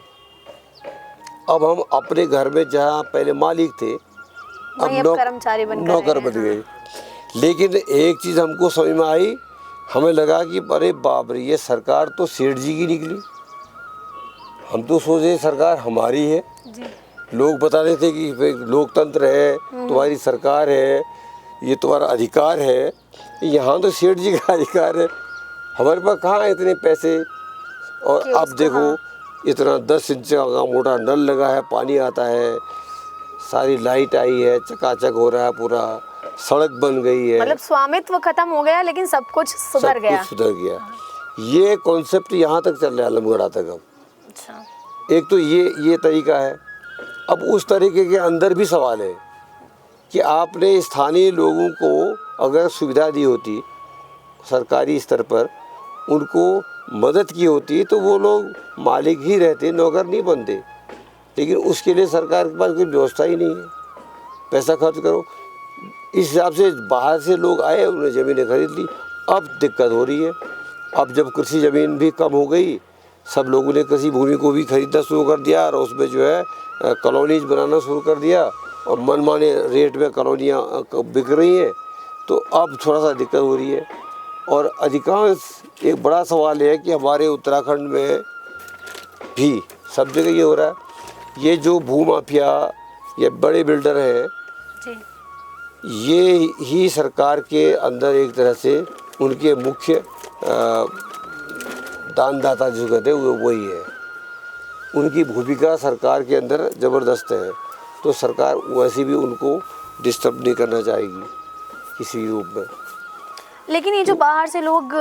अब हम अपने घर में जहाँ पहले मालिक थे, अब कर्मचारी नौकर बन गए। लेकिन एक चीज़ हमको समझ में आई, हमें लगा कि अरे बाप रे, ये सरकार तो सेठ जी की निकली। हम तो सोचे सरकार हमारी है जी। लोग बता रहे थे कि लोकतंत्र है, तुम्हारी सरकार है, ये तुम्हारा अधिकार है। यहाँ तो सेठ जी का अधिकार है, हमारे पास कहाँ है इतने पैसे। और अब देखो इतना 10 इंच का मोटा नल लगा है, पानी आता है, सारी लाइट आई है, चकाचक हो रहा है, पूरा सड़क बन गई है। मतलब स्वामित्व खत्म हो गया लेकिन सब कुछ सुधर गया। सुधर गया। ये कॉन्सेप्ट यहाँ तक चल रहा है, आलमगढ़ तक। अब अच्छा, एक तो ये तरीका है। अब उस तरीके के अंदर भी सवाल है कि आपने स्थानीय लोगों को अगर सुविधा दी होती, सरकारी स्तर पर उनको मदद की होती, तो वो लोग मालिक ही रहते, नौकर नहीं बनते। लेकिन उसके लिए सरकार के पास कोई व्यवस्था ही नहीं है। पैसा खर्च करो, इस हिसाब से बाहर से लोग आए, उन्होंने ज़मीनें खरीद ली। अब दिक्कत हो रही है। अब जब कृषि ज़मीन भी कम हो गई, सब लोगों ने कृषि भूमि को भी खरीदना शुरू कर दिया और उसमें जो है कॉलोनीज बनाना शुरू कर दिया और मनमाने रेट में कॉलोनियाँ बिक रही हैं। तो अब थोड़ा सा दिक्कत हो रही है। और अधिकांश एक बड़ा सवाल है कि हमारे उत्तराखंड में भी सब जगह ये हो रहा है, ये जो भूमाफिया या बड़े बिल्डर हैं जी। ये ही सरकार के अंदर एक तरह से उनके मुख्य दानदाता जो कहते हैं वो वही है। उनकी भूमिका सरकार के अंदर ज़बरदस्त है। तो सरकार वैसे भी उनको डिस्टर्ब नहीं करना चाहेगी किसी रूप में। लेकिन ये जो बाहर से लोग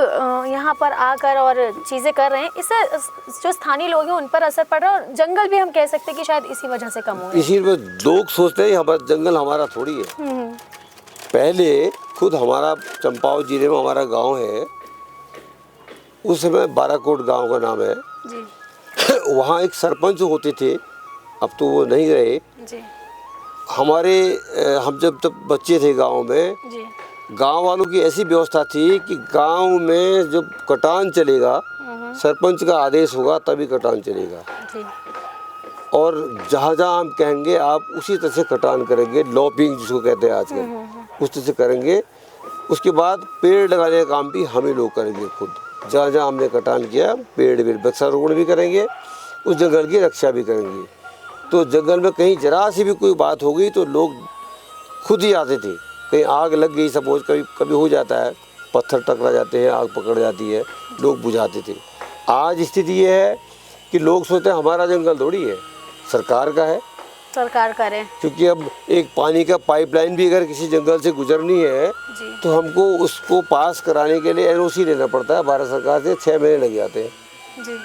यहाँ पर आकर और चीज़ें कर रहे हैं, इससे जो स्थानीय लोग हैं उन पर असर पड़ रहा है। और जंगल भी हम कह सकते हैं कि शायद इसी वजह से कम हो रहा है। इसी में लोग सोचते हैं हमारा जंगल हमारा थोड़ी है। पहले खुद हमारा चंपावत जिले में हमारा गांव है, उस समय बाराकोट गांव का नाम है जी। वहाँ एक सरपंच होते थे, अब तो वो नहीं रहे जी। हम जब तब बच्चे थे गांव में, जी। गांव वालों की ऐसी व्यवस्था थी कि गांव में जब कटान चलेगा, सरपंच का आदेश होगा तभी कटान चलेगा। जी। और जहाँ जहाँ हम कहेंगे आप उसी तरह से कटान करेंगे, लॉपिंग जिसको कहते हैं आजकल, उस तरह से करेंगे। उसके बाद पेड़ लगाने का काम भी हम ही लोग करेंगे खुद। जहाँ जहाँ हमने कटान किया, पेड़ वृक्षारोपण भी करेंगे, उस जंगल की रक्षा भी करेंगे। तो जंगल में कहीं जरा सी भी कोई बात हो गई तो लोग खुद ही आते थे। कहीं आग लग गई, सपोज कभी हो जाता है, पत्थर टकरा जाते हैं, आग पकड़ जाती है, लोग बुझाते थे। आज स्थिति ये है कि लोग सोचते हैं हमारा जंगल थोड़ी है, सरकार का है, सरकार करे। क्योंकि अब एक पानी का पाइपलाइन भी अगर किसी जंगल से गुजरनी है जी तो हमको उसको पास कराने के लिए एनओसी लेना पड़ता है भारत सरकार से, 6 महीने लग जाते हैं। जी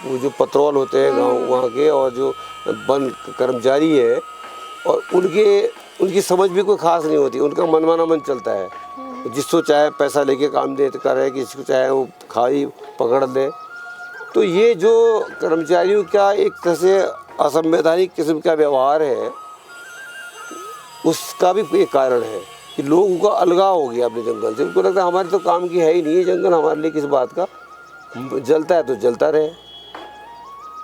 वो जो पतरौल होते हैं गाँव वहाँ के और जो वन कर्मचारी है और उनकी समझ भी कोई खास नहीं होती, उनका मनमाना मन चलता है। जिसको चाहे पैसा लेके काम दे करे, किसी को चाहे वो खाई पकड़ ले। तो ये जो कर्मचारियों का एक तरह से असंवैधानिक किस्म का व्यवहार है, उसका भी एक कारण है कि लोगों का अलगाव हो गया अपने जंगल से। उनको लगता है हमारे तो काम की है ही नहीं है जंगल, हमारे लिए किस बात का, जलता है तो जलता रहे।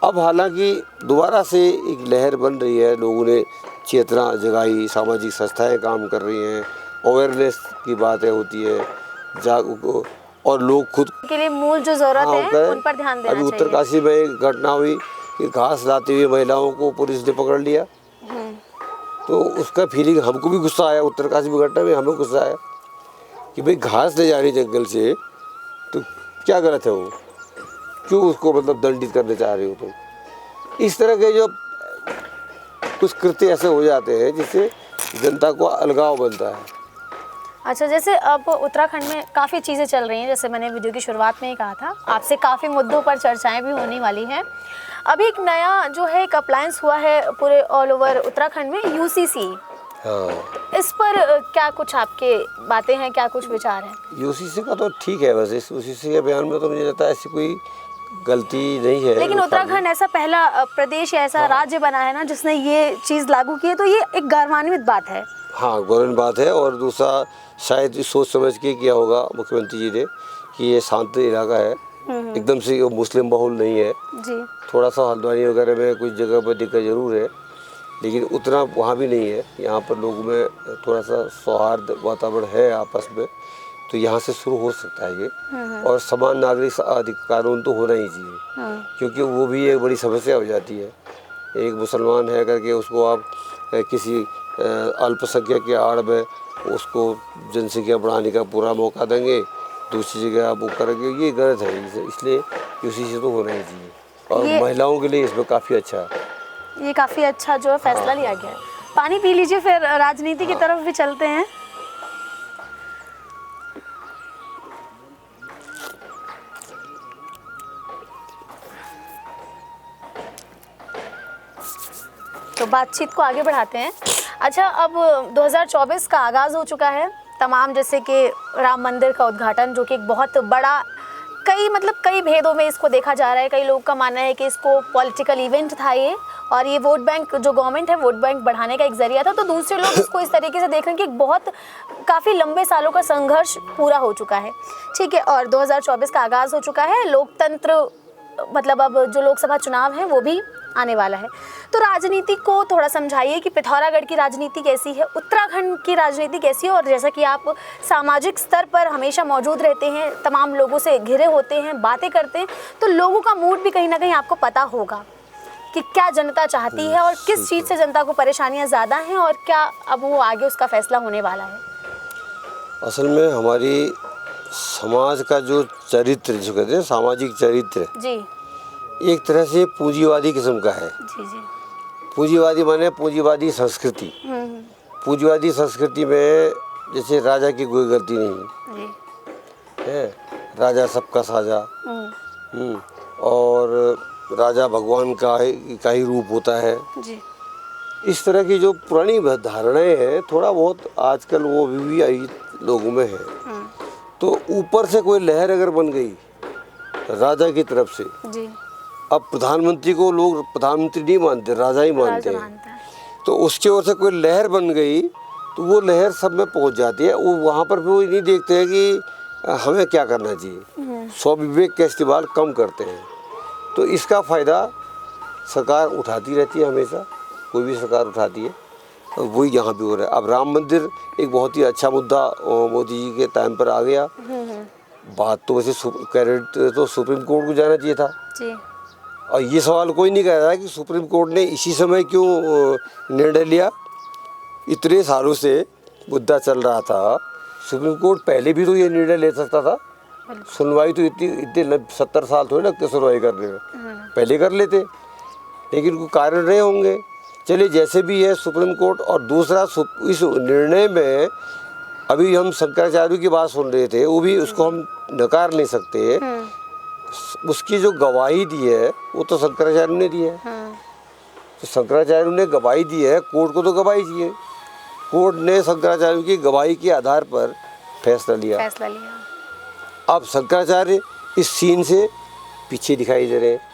अब हालांकि दोबारा से एक लहर बन रही है, लोगों ने चेतना जगाई, सामाजिक संस्थाएं काम कर रही हैं, अवेयरनेस की बातें होती है, जागरूक, और लोग खुद के लिए मूल जो जरूरत है उन पर ध्यान देना अभी चाहिए। उत्तरकाशी में एक घटना हुई कि घास लाते हुए महिलाओं को पुलिस ने पकड़ लिया। तो उसका फीलिंग हमको भी गुस्सा आया, उत्तरकाशी में घटना में हमें गुस्सा आया कि भाई घास ले जा रही जंगल से तो क्या गलत है, वो क्यों उसको मतलब दंडित करने चाह रहे हो तुम। इस तरह के जो कुछ कृत्य ऐसे हो जाते हैं जिससे जनता को अलगाव बनता है। अच्छा, जैसे अब उत्तराखंड में काफ़ी चीज़ें चल रही हैं, जैसे मैंने वीडियो की शुरुआत में ही कहा था, आपसे काफ़ी मुद्दों पर चर्चाएं भी होने वाली हैं। अभी एक नया जो है एक अप्लायंस हुआ है पूरे ऑल ओवर उत्तराखंड में, यूसीसी। हाँ, इस पर क्या कुछ आपके बातें हैं, क्या कुछ विचार हैं? यूसीसी का तो ठीक है, वैसे इस यूसीसी के बयान में तो मुझे लगता है ऐसी कोई गलती नहीं है। लेकिन उत्तराखंड ऐसा पहला प्रदेश या ऐसा राज्य बना है ना जिसने ये चीज़ लागू की है, तो ये एक गौरवान्वित बात है। हाँ, गौरवान्वित बात है। और दूसरा शायद सोच समझ के किया होगा मुख्यमंत्री जी ने कि ये शांत इलाका है, एकदम से मुस्लिम बहुल नहीं है जी। थोड़ा सा हल्द्वानी वगैरह में कुछ जगह पर दिक्कत ज़रूर है, लेकिन उतना वहाँ भी नहीं है। यहाँ पर लोगों में थोड़ा सा सौहार्द वातावरण है आपस में, तो यहाँ से शुरू हो सकता है ये। और समान नागरिक कानून तो होना ही चाहिए, क्योंकि वो भी एक बड़ी समस्या हो जाती है। एक मुसलमान है करके उसको आप किसी अल्पसंख्यक के आड़ में उसको जनसंख्या बढ़ाने का पूरा मौका देंगे, दूसरी जगह आप वो करेंगे, ये गलत है। इसलिए यूसीसी तो होना ही चाहिए, और महिलाओं के लिए इसमें काफ़ी अच्छा है। ये काफ़ी अच्छा जो है फैसला लिया गया है। पानी पी लीजिए, फिर राजनीति की तरफ भी चलते हैं। तो बातचीत को आगे बढ़ाते हैं। अच्छा, अब 2024 का आगाज़ हो चुका है। तमाम जैसे कि राम मंदिर का उद्घाटन, जो कि एक बहुत बड़ा, कई भेदों में इसको देखा जा रहा है। कई लोगों का मानना है कि इसको पॉलिटिकल इवेंट था ये, और ये वोट बैंक, जो गवर्नमेंट है वोट बैंक बढ़ाने का एक जरिया था। तो दूसरे लोग इसको इस तरीके से देख रहे हैं कि बहुत काफ़ी लंबे सालों का संघर्ष पूरा हो चुका है। ठीक है, और 2024 का आगाज़ हो चुका है। लोकतंत्र मतलब अब जो लोकसभा चुनाव है वो भी आने वाला है। तो राजनीति को थोड़ा समझाइए कि पिथौरागढ़ की राजनीति कैसी है, उत्तराखंड की राजनीति कैसी है। और जैसा कि आप सामाजिक स्तर पर हमेशा मौजूद रहते हैं, तमाम लोगों से घिरे होते हैं, बातें करते हैं, तो लोगों का मूड भी कहीं ना कहीं आपको पता होगा कि क्या जनता चाहती है और किस चीज़ से जनता को परेशानियां ज़्यादा हैं, और क्या अब वो आगे उसका फैसला होने वाला है। असल में हमारी समाज का जो चरित्र, जो कहते हैं सामाजिक चरित्र जी, एक तरह से पूंजीवादी किस्म का है। जी जी। पूंजीवादी माने पूंजीवादी संस्कृति। पूंजीवादी संस्कृति में जैसे राजा की कोई गलती नहीं जी है, राजा सबका साझा, और राजा भगवान का ही रूप होता है जी। इस तरह की जो पुरानी धारणाएं हैं, थोड़ा बहुत आजकल वो भी आई लोगों में है। तो ऊपर से कोई लहर अगर बन गई राजा की तरफ से, जी। अब प्रधानमंत्री को लोग प्रधानमंत्री नहीं मानते, राजा ही मानते हैं। तो उसकी ओर से कोई लहर बन गई तो वो लहर सब में पहुंच जाती है। वो वहाँ पर भी वो नहीं देखते हैं कि हमें क्या करना चाहिए, स्वविवेक का इस्तेमाल कम करते हैं। तो इसका फ़ायदा सरकार उठाती रहती है, हमेशा कोई भी सरकार उठाती है, और वही यहाँ भी हो रहा है। अब राम मंदिर एक बहुत ही अच्छा मुद्दा मोदी जी के टाइम पर आ गया। बात तो वैसे क्रेडिट तो सुप्रीम कोर्ट को जाना चाहिए था जी। और ये सवाल कोई नहीं कह रहा है कि सुप्रीम कोर्ट ने इसी समय क्यों निर्णय लिया। इतने सालों से मुद्दा चल रहा था, सुप्रीम कोर्ट पहले भी तो ये निर्णय ले सकता था। सुनवाई तो इतने 70 साल थोड़े लगते सुनवाई करने में, पहले कर लेते। लेकिन कोई कारण रहे होंगे, चलिए जैसे भी है सुप्रीम कोर्ट, और दूसरा इस निर्णय में अभी हम शंकराचार्य की बात सुन रहे थे, वो भी उसको हम नकार नहीं सकते। उसकी जो गवाही दी है वो तो शंकराचार्य ने दी है, तो शंकराचार्य ने गवाही दी है, कोर्ट को तो गवाही चाहिए। कोर्ट ने शंकराचार्य की गवाही के आधार पर फैसला लिया। अब शंकराचार्य इस सीन से पीछे दिखाई दे रहे हैं।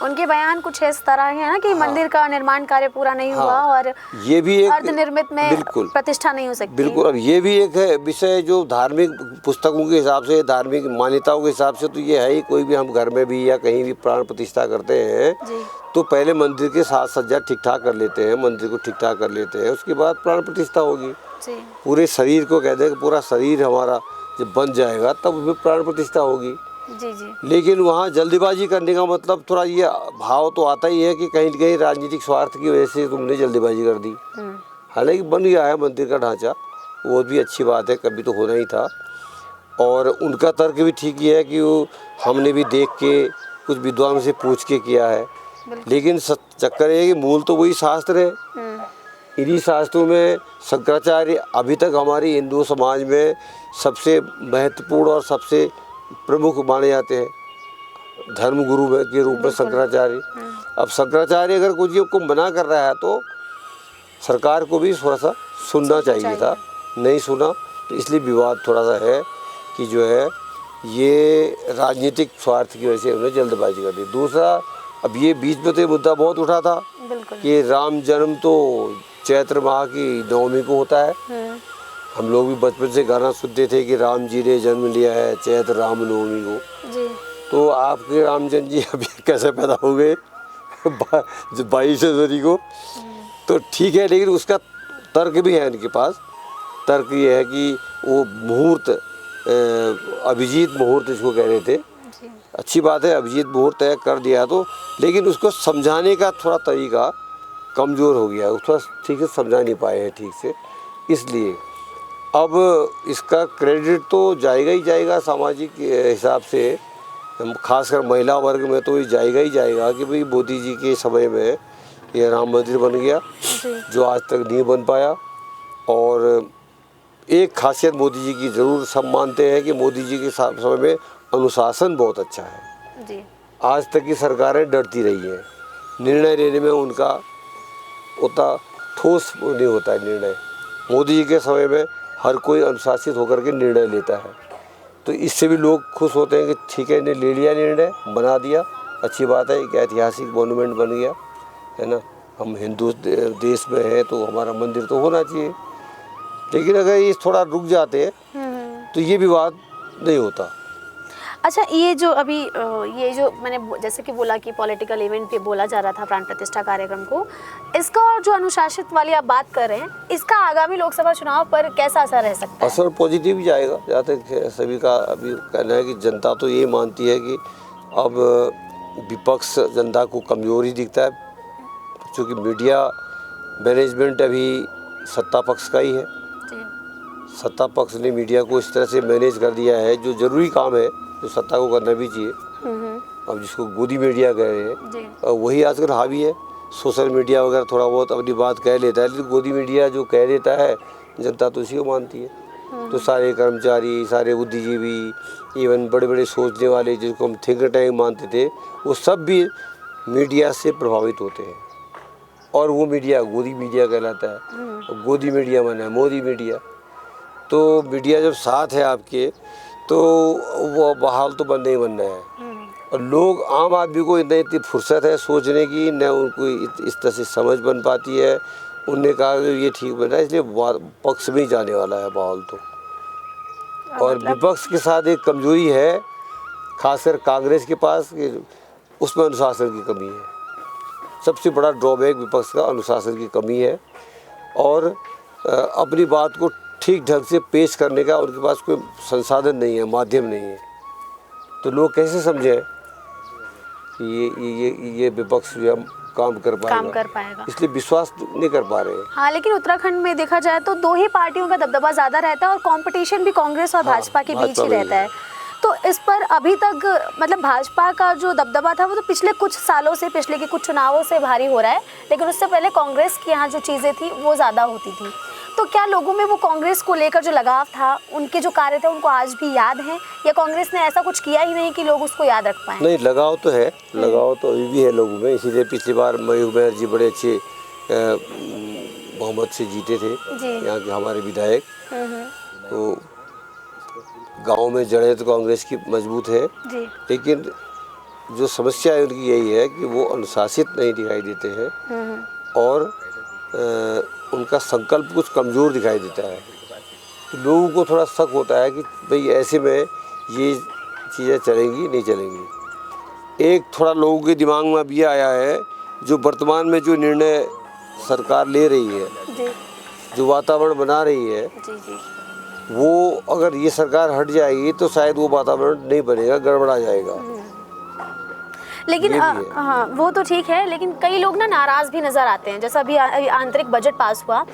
उनके बयान कुछ इस तरह है ना कि मंदिर का निर्माण कार्य पूरा नहीं हुआ और ये भी एक अर्धनिर्मित में बिल्कुल प्रतिष्ठा नहीं हो सकती। बिल्कुल। अब ये भी एक है विषय जो धार्मिक पुस्तकों के हिसाब से, धार्मिक मान्यताओं के हिसाब से तो ये है ही, कोई भी हम घर में भी या कहीं भी प्राण प्रतिष्ठा करते हैं तो पहले मंदिर के साज सज्जा ठीक ठाक कर लेते हैं, मंदिर को ठीक ठाक कर लेते हैं, उसके बाद प्राण प्रतिष्ठा होगी। पूरे शरीर को कहते हैं कि पूरा शरीर हमारा जब बन जाएगा तब भी प्राण प्रतिष्ठा होगी। जी। लेकिन वहाँ जल्दीबाजी करने का मतलब थोड़ा ये भाव तो आता ही है कि कहीं न कहीं राजनीतिक स्वार्थ की वजह से तुमने जल्दीबाजी कर दी। हालांकि बन गया है मंदिर का ढांचा, वो भी अच्छी बात है, कभी तो होना ही था। और उनका तर्क भी ठीक ही है कि वो हमने भी देख के कुछ विद्वानों से पूछ के किया है, लेकिन चक्कर है कि मूल तो वही शास्त्र है। इन्हीं शास्त्रों में शंकराचार्य अभी तक हमारे हिंदू समाज में सबसे महत्वपूर्ण और सबसे प्रमुख माने जाते हैं, धर्म गुरु के रूप में शंकराचार्य। अब शंकराचार्य अगर कुछ को मना कर रहा है तो सरकार को भी थोड़ा सा सुनना चाहिए था, नहीं सुना, तो इसलिए विवाद थोड़ा सा है कि जो है ये राजनीतिक स्वार्थ की वजह से उन्होंने जल्दबाजी कर दी। दूसरा, अब ये बीच में तो ये मुद्दा बहुत उठा था कि राम जन्म तो चैत्र माह की नवमी को होता है। हम लोग भी बचपन से गाना सुनते थे कि राम जी ने जन्म लिया है चैत्र रामनवमी को। तो आपके रामचंद्र जी अभी कैसे पैदा हो गए 22 जनवरी को, तो ठीक है, लेकिन उसका तर्क भी है इनके पास। तर्क ये है कि वो मुहूर्त, अभिजीत मुहूर्त इसको कह रहे थे। अच्छी बात है, अभिजीत मुहूर्त तय कर दिया तो, लेकिन उसको समझाने का थोड़ा तरीका कमज़ोर हो गया, उसको ठीक से समझा नहीं पाए हैं ठीक से। इसलिए अब इसका क्रेडिट तो जाएगा ही जाएगा सामाजिक हिसाब से, खासकर महिला वर्ग में तो ये जाएगा ही जाएगा कि भाई मोदी जी के समय में ये राम मंदिर बन गया जो आज तक नहीं बन पाया। और एक खासियत मोदी जी की ज़रूर सब मानते हैं कि मोदी जी के समय में अनुशासन बहुत अच्छा है। आज तक की सरकारें डरती रही हैं, निर्णय लेने में उनका उतना ठोस नहीं होता है निर्णय। मोदी जी के समय में हर कोई अनुशासित होकर के निर्णय लेता है, तो इससे भी लोग खुश होते हैं कि ठीक है, इन्हें ले लिया निर्णय, बना दिया, अच्छी बात है, एक ऐतिहासिक मोन्यूमेंट बन गया है ना। हम हिंदू देश में हैं तो हमारा मंदिर तो होना चाहिए। लेकिन अगर ये थोड़ा रुक जाते तो ये विवाद नहीं होता। अच्छा, ये जो अभी ये जो मैंने जैसे कि बोला कि पॉलिटिकल इवेंट पे बोला जा रहा था प्राण प्रतिष्ठा कार्यक्रम को, इसका और जो अनुशासित वाली आप बात कर रहे हैं, इसका आगामी लोकसभा चुनाव पर कैसा असर रह सकता है? असर पॉजिटिव ही जाएगा, जहाँ तक सभी का अभी कहना है कि जनता तो ये मानती है कि अब विपक्ष जनता को कमज़ोर ही दिखता है, क्योंकि मीडिया मैनेजमेंट अभी सत्ता पक्ष का ही है। सत्ता पक्ष ने मीडिया को इस तरह से मैनेज कर दिया है, जो ज़रूरी काम है जो सत्ता को करना भी चाहिए। अब जिसको गोदी मीडिया कह रहे हैं, वही आजकल हावी है। सोशल मीडिया वगैरह थोड़ा बहुत अपनी बात कह लेता है, लेकिन गोदी मीडिया जो कह देता है जनता तो उसी को मानती है। तो सारे कर्मचारी, सारे बुद्धिजीवी, इवन बड़े बड़े सोचने वाले जिसको हम थिंक टैंक मानते थे, वो सब भी मीडिया से प्रभावित होते हैं, और वो मीडिया गोदी मीडिया कहलाता है। गोदी मीडिया माने मोदी मीडिया। तो मीडिया जब साथ है आपके तो वो बहाल तो बनने ही बनना है। और लोग, आम आदमी को इतनी फुर्सत है सोचने की, न उनको इस तरह से समझ बन पाती है। उनने कहा कि ये ठीक बना, इसलिए पक्ष में ही जाने वाला है माहौल तो। और विपक्ष के साथ एक कमजोरी है, खासकर कांग्रेस के पास, कि उसमें अनुशासन की कमी है। सबसे बड़ा ड्रॉबैक विपक्ष का अनुशासन की कमी है, और अपनी बात को ठीक ढंग से पेश करने का उनके पास कोई संसाधन नहीं है, माध्यम नहीं है। तो लोग कैसे समझें कि ये विपक्ष जो काम कर पाएगा, इसलिए विश्वास नहीं कर पा रहे हैं। हाँ, लेकिन उत्तराखंड में देखा जाए तो दो ही पार्टियों का दबदबा ज़्यादा रहता है और कंपटीशन भी कांग्रेस और भाजपा के बीच ही रहता है। तो इस पर अभी तक मतलब भाजपा का जो दबदबा था वो तो पिछले कुछ सालों से, पिछले के कुछ चुनावों से भारी हो रहा है, लेकिन उससे पहले कांग्रेस की यहाँ जो चीज़ें थी वो ज़्यादा होती थी। तो क्या लोगों में वो कांग्रेस को लेकर जो लगाव था, उनके जो कार्य थे उनको आज भी याद हैं, या कांग्रेस ने ऐसा कुछ किया ही नहीं कि लोग उसको याद रख पाएँ? नहीं, लगाव तो है, लगाव तो अभी भी है लोगों में। इसीलिए पिछली बार मयूर बनर्जी बड़े अच्छे बहुमत से जीते थे यहाँ के हमारे विधायक। तो गांव में जड़ें तो कांग्रेस की मजबूत है, लेकिन जो समस्या है उनकी यही है कि वो अनुशासित नहीं दिखाई देते हैं और उनका संकल्प कुछ कमज़ोर दिखाई देता है। तो लोगों को थोड़ा शक होता है कि भाई ऐसे में ये चीज़ें चलेंगी नहीं चलेंगी। एक थोड़ा लोगों के दिमाग में अब ये आया है, जो वर्तमान में जो निर्णय सरकार ले रही है, जो वातावरण बना रही है, वो अगर ये सरकार हट जाएगी तो शायद वो वातावरण नहीं बनेगा, गड़बड़ा जाएगा। लेकिन हाँ, वो तो ठीक है, लेकिन कई लोग ना नाराज़ भी नज़र आते हैं। जैसा अभी आंतरिक बजट पास हुआ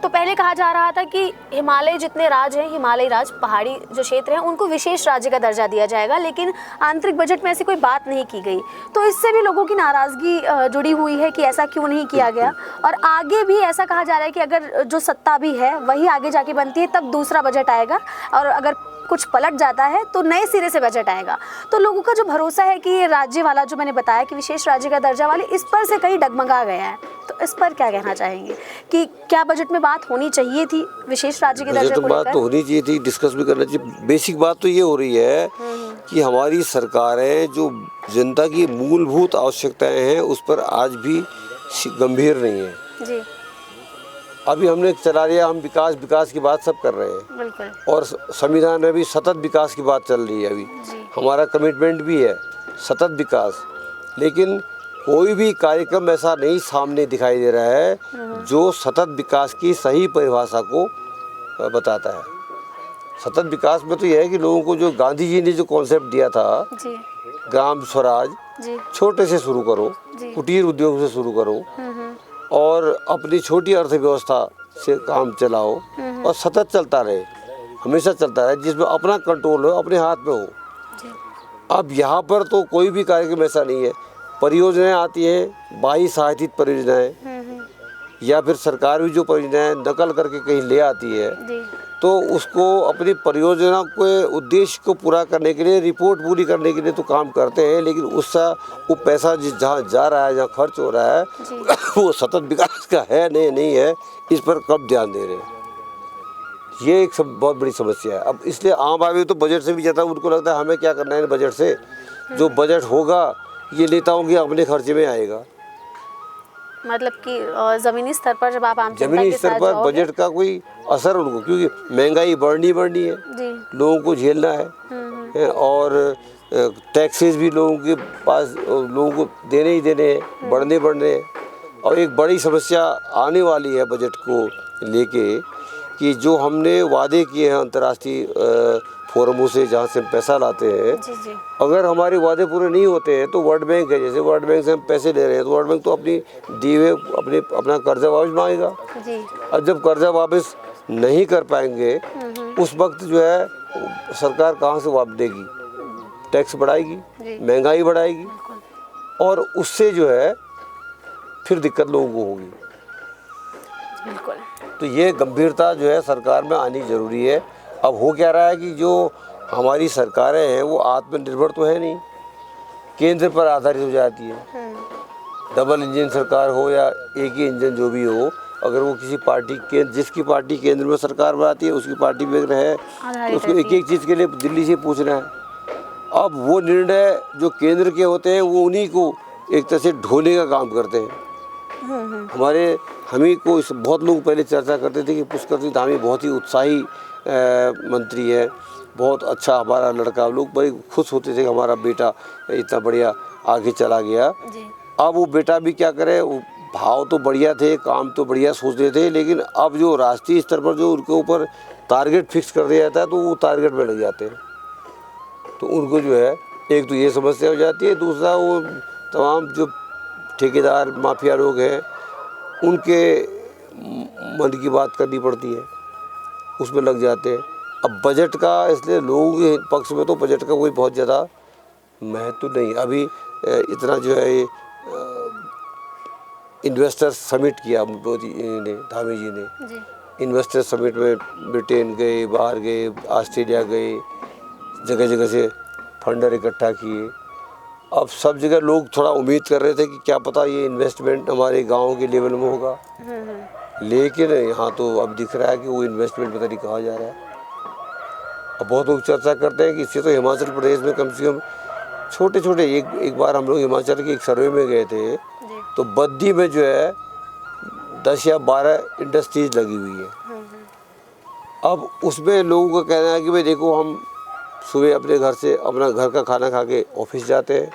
तो पहले कहा जा रहा था कि हिमालय जितने राज्य हैं, हिमालयी राज्य, पहाड़ी जो क्षेत्र हैं, उनको विशेष राज्य का दर्जा दिया जाएगा, लेकिन आंतरिक बजट में ऐसी कोई बात नहीं की गई। तो इससे भी लोगों की नाराज़गी जुड़ी हुई है कि ऐसा क्यों नहीं किया गया। और आगे भी ऐसा कहा जा रहा है कि अगर जो सत्ता भी है वही आगे जाके बनती है तब दूसरा बजट आएगा, और अगर कुछ पलट जाता है तो नए सिरे से बजट आएगा। तो लोगों का जो भरोसा है कि ये राज्य वाला जो मैंने बताया कि विशेष राज्य का दर्जा वाले, इस पर से कहीं डगमगा गया है। तो इस पर क्या कहना चाहेंगे कि क्या बजट में बात होनी चाहिए थी विशेष राज्य के दर्जे को लेकर? बात तो होनी चाहिए थी, डिस्कस भी करना चाहिए। बेसिक बात तो ये हो रही है कि हमारी सरकारें जो जनता की मूलभूत आवश्यकताएं हैं उस पर आज भी गंभीर नहीं है जी। अभी हमने चला लिया, हम विकास की बात सब कर रहे हैं, बिल्कुल। और संविधान में भी सतत विकास की बात चल रही है। अभी हमारा कमिटमेंट भी है सतत विकास, लेकिन कोई भी कार्यक्रम ऐसा नहीं सामने दिखाई दे रहा है जो सतत विकास की सही परिभाषा को बताता है। सतत विकास में तो यह है कि लोगों को जो गांधी जी ने जो कॉन्सेप्ट दिया था, ग्राम स्वराज, छोटे से शुरू करो, कुटीर उद्योग से शुरू करो और अपनी छोटी अर्थव्यवस्था से काम चलाओ और सतत चलता रहे, हमेशा चलता रहे, जिसमें अपना कंट्रोल हो, अपने हाथ में हो। अब यहाँ पर तो कोई भी कार्यक्रम ऐसा नहीं है। परियोजनाएं आती हैं, बाह्य सहायतित परियोजनाएं, या फिर सरकार भी जो परियोजनाएं नकल करके कहीं ले आती है, तो उसको अपनी परियोजना के उद्देश्य को पूरा करने के लिए, रिपोर्ट पूरी करने के लिए तो काम करते हैं, लेकिन उसका वो पैसा जहाँ जा रहा है, जहाँ खर्च हो रहा है वो सतत विकास का है नहीं है, इस पर कब ध्यान दे रहे हैं। ये एक बहुत बड़ी समस्या है। अब इसलिए आम आदमी तो बजट से भी जाता है, उनको लगता है हमें क्या करना है बजट से, जो बजट होगा ये नेताओं के अपने खर्चे में आएगा। मतलब कि ज़मीनी स्तर पर जब आप जमीनी स्तर पर बजट का कोई असर उनको, क्योंकि महंगाई बढ़नी है, लोगों को झेलना है और टैक्सेस भी लोगों के पास, लोगों को देने ही देने हैं, बढ़ने हैं। और एक बड़ी समस्या आने वाली है बजट को लेके कि जो हमने वादे किए हैं अंतर्राष्ट्रीय फोरमों से, जहाँ से हम पैसा लाते हैं, अगर हमारे वादे पूरे नहीं होते हैं तो वर्ल्ड बैंक है, जैसे वर्ल्ड बैंक से हम पैसे ले रहे हैं तो वर्ल्ड बैंक तो अपनी दिए हुए अपना कर्जा वापस मांगेगा। और जब कर्जा वापस नहीं कर पाएंगे उस वक्त जो है सरकार कहाँ से वापस देगी, टैक्स बढ़ाएगी, महंगाई बढ़ाएगी, और उससे जो है फिर दिक्कत लोगों को होगी। तो ये गंभीरता जो है सरकार में आनी जरूरी है। अब हो क्या रहा है कि जो हमारी सरकारें हैं वो आत्मनिर्भर तो है नहीं, केंद्र पर आधारित हो जाती है। डबल इंजन सरकार हो या एक ही इंजन जो भी हो, अगर वो किसी पार्टी जिसकी पार्टी केंद्र में सरकार बनाती है उसकी पार्टी में रहे तो उसको एक चीज़ के लिए दिल्ली से पूछना है। अब वो निर्णय जो केंद्र के होते हैं वो उन्हीं को एक तरह से ढोने का काम करते हैं। हमें को बहुत लोग पहले चर्चा करते थे कि पुष्कर सिंह धामी बहुत ही उत्साही मंत्री है, बहुत अच्छा हमारा लड़का, लोग बड़े खुश होते थे कि हमारा बेटा इतना बढ़िया आगे चला गया। अब वो बेटा भी क्या करे, वो भाव तो बढ़िया थे, काम तो बढ़िया सोच रहे थे, लेकिन अब जो राष्ट्रीय स्तर पर जो उनके ऊपर टारगेट फिक्स कर दिया जाता है तो वो टारगेट में लग जाते हैं। तो उनको जो है एक तो ये समस्या हो जाती है, दूसरा वो तमाम जो ठेकेदार माफिया लोग हैं उनके मन की बात करनी पड़ती है, उसमें लग जाते हैं। अब बजट का इसलिए लोगों के पक्ष में तो बजट का कोई बहुत ज़्यादा महत्व नहीं। अभी इतना जो है इन्वेस्टर समिट किया मोदी ने, धामी जी ने इन्वेस्टर समिट में ब्रिटेन गए, बाहर गए, ऑस्ट्रेलिया गए, जगह जगह से फंडर इकट्ठा किए। अब सब जगह लोग थोड़ा उम्मीद कर रहे थे कि क्या पता ये इन्वेस्टमेंट हमारे गांव के लेवल में होगा, लेकिन यहाँ तो अब दिख रहा है कि वो इन्वेस्टमेंट पता नहीं कहाँ जा रहा है। अब बहुत लोग चर्चा करते हैं कि इससे तो हिमाचल प्रदेश में कम से कम छोटे छोटे एक बार हम लोग हिमाचल के एक सर्वे में गए थे तो बद्दी में जो है 10 या 12 इंडस्ट्रीज लगी हुई है। अब उसमें लोगों का कहना है कि भाई देखो, हम सुबह अपने घर से अपना घर का खाना खा के ऑफिस जाते हैं,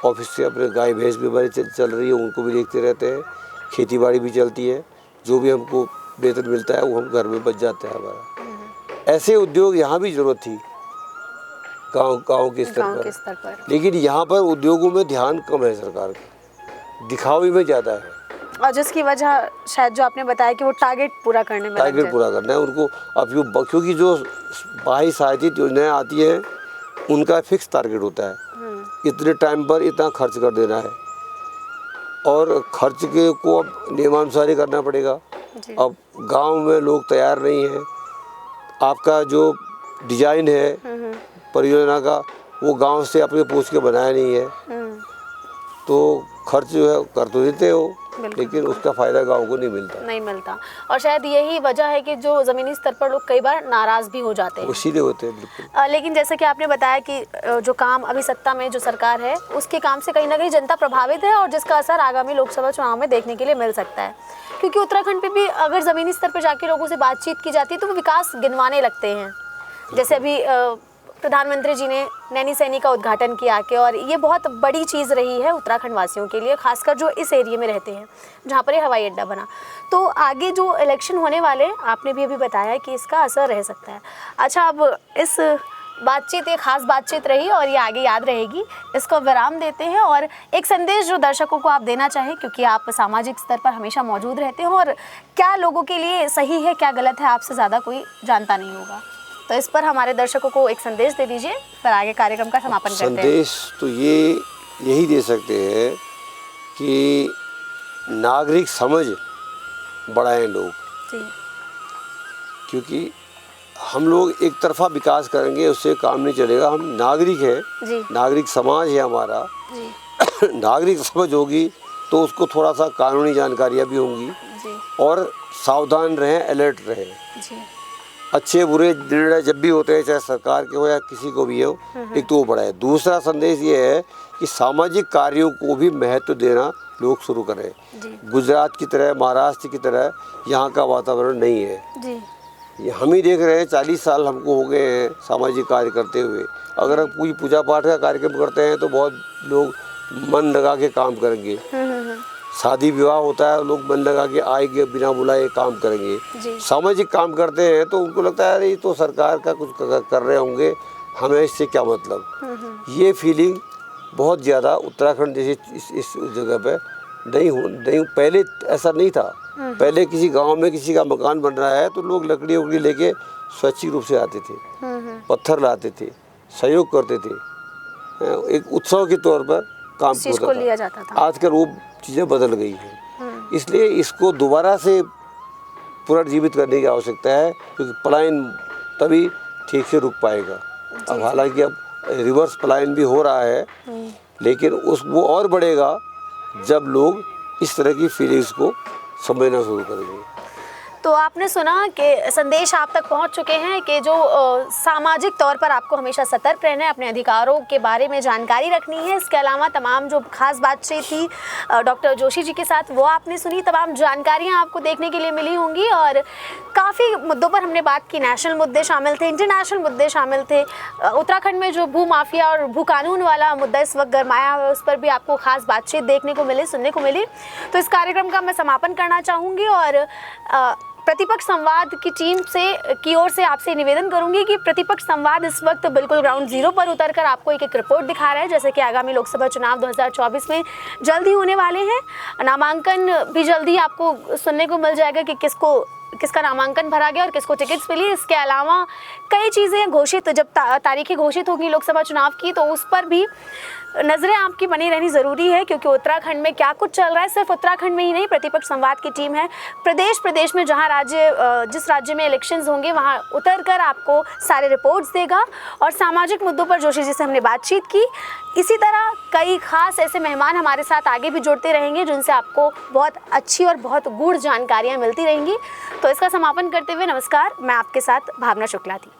ऑफिस से अपने गाय भैंस भी हमारी चल रही है उनको भी देखते रहते हैं, खेती बाड़ी भी चलती है, जो भी हमको वेतन मिलता है वो हम घर में बच जाता है हमारा। ऐसे उद्योग यहाँ भी ज़रूरत थी गाँव के स्तर पर, लेकिन यहाँ पर उद्योगों में ध्यान कम है सरकार का, दिखावे में ज़्यादा है। और जिसकी वजह शायद जो आपने बताया कि वो टारगेट पूरा करने में पूरा करना है उनको। अब क्योंकि जो बाह्य सहायता योजनाएँ आती हैं उनका फिक्स टारगेट होता है, इतने टाइम पर इतना खर्च कर देना है और खर्च के को अब नियमानुसार ही करना पड़ेगा। अब गांव में लोग तैयार नहीं हैं, आपका जो डिजाइन है परियोजना का वो गांव से अपने पूछ के बनाया नहीं है, तो खर्च जो है कर तो देते हो लेकिन उसका फ़ायदा गांव को नहीं मिलता। और शायद यही वजह है कि जो ज़मीनी स्तर पर लोग कई बार नाराज़ भी हो जाते हैं, इसीलिए होते हैं बिल्कुल। लेकिन जैसे कि आपने बताया कि जो काम अभी सत्ता में जो सरकार है उसके काम से कहीं ना कहीं जनता प्रभावित है और जिसका असर आगामी लोकसभा चुनाव में देखने के लिए मिल सकता है, क्योंकि उत्तराखंड पे भी अगर ज़मीनी स्तर पर जाके लोगों से बातचीत की जाती है तो वो विकास गिनवाने लगते हैं। जैसे अभी प्रधानमंत्री जी ने नैनी सैनी का उद्घाटन किया कि, और ये बहुत बड़ी चीज़ रही है उत्तराखंड वासियों के लिए, खासकर जो इस एरिया में रहते हैं जहाँ पर ये हवाई अड्डा बना। तो आगे जो इलेक्शन होने वाले, आपने भी अभी बताया कि इसका असर रह सकता है। अच्छा, अब इस बातचीत एक ख़ास बातचीत रही और ये आगे याद रहेगी, इसको विराम देते हैं और एक संदेश जो दर्शकों को आप देना चाहें, क्योंकि आप सामाजिक स्तर पर हमेशा मौजूद रहते हो और क्या लोगों के लिए सही है क्या गलत है आपसे ज़्यादा कोई जानता नहीं होगा, तो इस पर हमारे दर्शकों को एक संदेश दे दीजिए, फिर आगे कार्यक्रम का समापन करते हैं। संदेश तो यही दे सकते हैं कि नागरिक समझ बढ़ाएं लोग, क्योंकि हम लोग एक तरफा विकास करेंगे उससे काम नहीं चलेगा। हम नागरिक हैं, नागरिक समाज है हमारा, नागरिक समझ होगी तो उसको थोड़ा सा कानूनी जानकारियाँ भी होंगी और सावधान रहें, अलर्ट रहें। अच्छे बुरे निर्णय जब भी होते हैं, चाहे सरकार के हो या किसी को भी हो, एक तो वो बड़ा है। दूसरा संदेश ये है कि सामाजिक कार्यों को भी महत्व देना लोग शुरू करें। गुजरात की तरह, महाराष्ट्र की तरह यहाँ का वातावरण नहीं है। ये हम ही देख रहे हैं, 40 साल हमको हो गए हैं सामाजिक कार्य करते हुए। अगर हम पूरी पूजा पाठ का कार्यक्रम करते हैं तो बहुत लोग मन लगा के काम करेंगे, शादी विवाह होता है लोग मन लगा के आएंगे, बिना बुलाए काम करेंगे। सामाजिक काम करते हैं तो उनको लगता है अरे ये तो सरकार का कुछ कर रहे होंगे, हमें इससे क्या मतलब। ये फीलिंग बहुत ज़्यादा उत्तराखंड जैसे इस जगह पे नहीं, पहले ऐसा नहीं था। पहले किसी गांव में किसी का मकान बन रहा है तो लोग लकड़ी उकड़ी लेके स्वैच्छिक रूप से आते थे, पत्थर लाते थे, सहयोग करते थे, एक उत्सव के तौर पर काम लिया जाता था। आजकल वो चीज़ें बदल गई हैं, इसलिए इसको दोबारा से पुनर्जीवित करने की आवश्यकता है, क्योंकि पलायन तभी ठीक से रुक पाएगा। अब हालांकि अब रिवर्स पलायन भी हो रहा है, लेकिन वो और बढ़ेगा जब लोग इस तरह की फीलिंग्स को समझना शुरू करेंगे। तो आपने सुना कि संदेश आप तक पहुंच चुके हैं कि जो सामाजिक तौर पर आपको हमेशा सतर्क रहना है, अपने अधिकारों के बारे में जानकारी रखनी है। इसके अलावा तमाम जो खास बातचीत थी डॉक्टर जोशी जी के साथ वो आपने सुनी, तमाम जानकारियां आपको देखने के लिए मिली होंगी और काफ़ी मुद्दों पर हमने बात की। नेशनल मुद्दे शामिल थे, इंटरनेशनल मुद्दे शामिल थे। उत्तराखंड में जो भू माफिया और भू कानून वाला मुद्दा इस वक्त गरमाया हुआ है उस पर भी आपको खास बातचीत देखने को मिली, सुनने को मिली। तो इस कार्यक्रम का मैं समापन करना चाहूँगी और प्रतिपक्ष संवाद की टीम की ओर से आपसे निवेदन करूंगी कि प्रतिपक्ष संवाद इस वक्त बिल्कुल ग्राउंड जीरो पर उतरकर आपको एक रिपोर्ट दिखा रहा है, जैसे कि आगामी लोकसभा चुनाव 2024 में जल्द ही होने वाले हैं। नामांकन भी जल्दी आपको सुनने को मिल जाएगा कि किसका नामांकन भरा गया और किसको टिकट्स मिली। इसके अलावा कई चीज़ें घोषित, जब तारीखें घोषित होगी लोकसभा चुनाव की, तो उस पर भी नज़रें आपकी बनी रहनी ज़रूरी है, क्योंकि उत्तराखंड में क्या कुछ चल रहा है। सिर्फ उत्तराखंड में ही नहीं, प्रतिपक्ष संवाद की टीम है प्रदेश में जहां जिस राज्य में इलेक्शंस होंगे वहां उतर कर आपको सारे रिपोर्ट्स देगा। और सामाजिक मुद्दों पर जोशी जी से हमने बातचीत की। इसी तरह कई खास ऐसे मेहमान हमारे साथ आगे भी जुड़ते रहेंगे, जिनसे आपको बहुत अच्छी और बहुत गूढ़ जानकारियाँ मिलती रहेंगी। तो इसका समापन करते हुए नमस्कार, मैं आपके साथ भावना शुक्ला थी।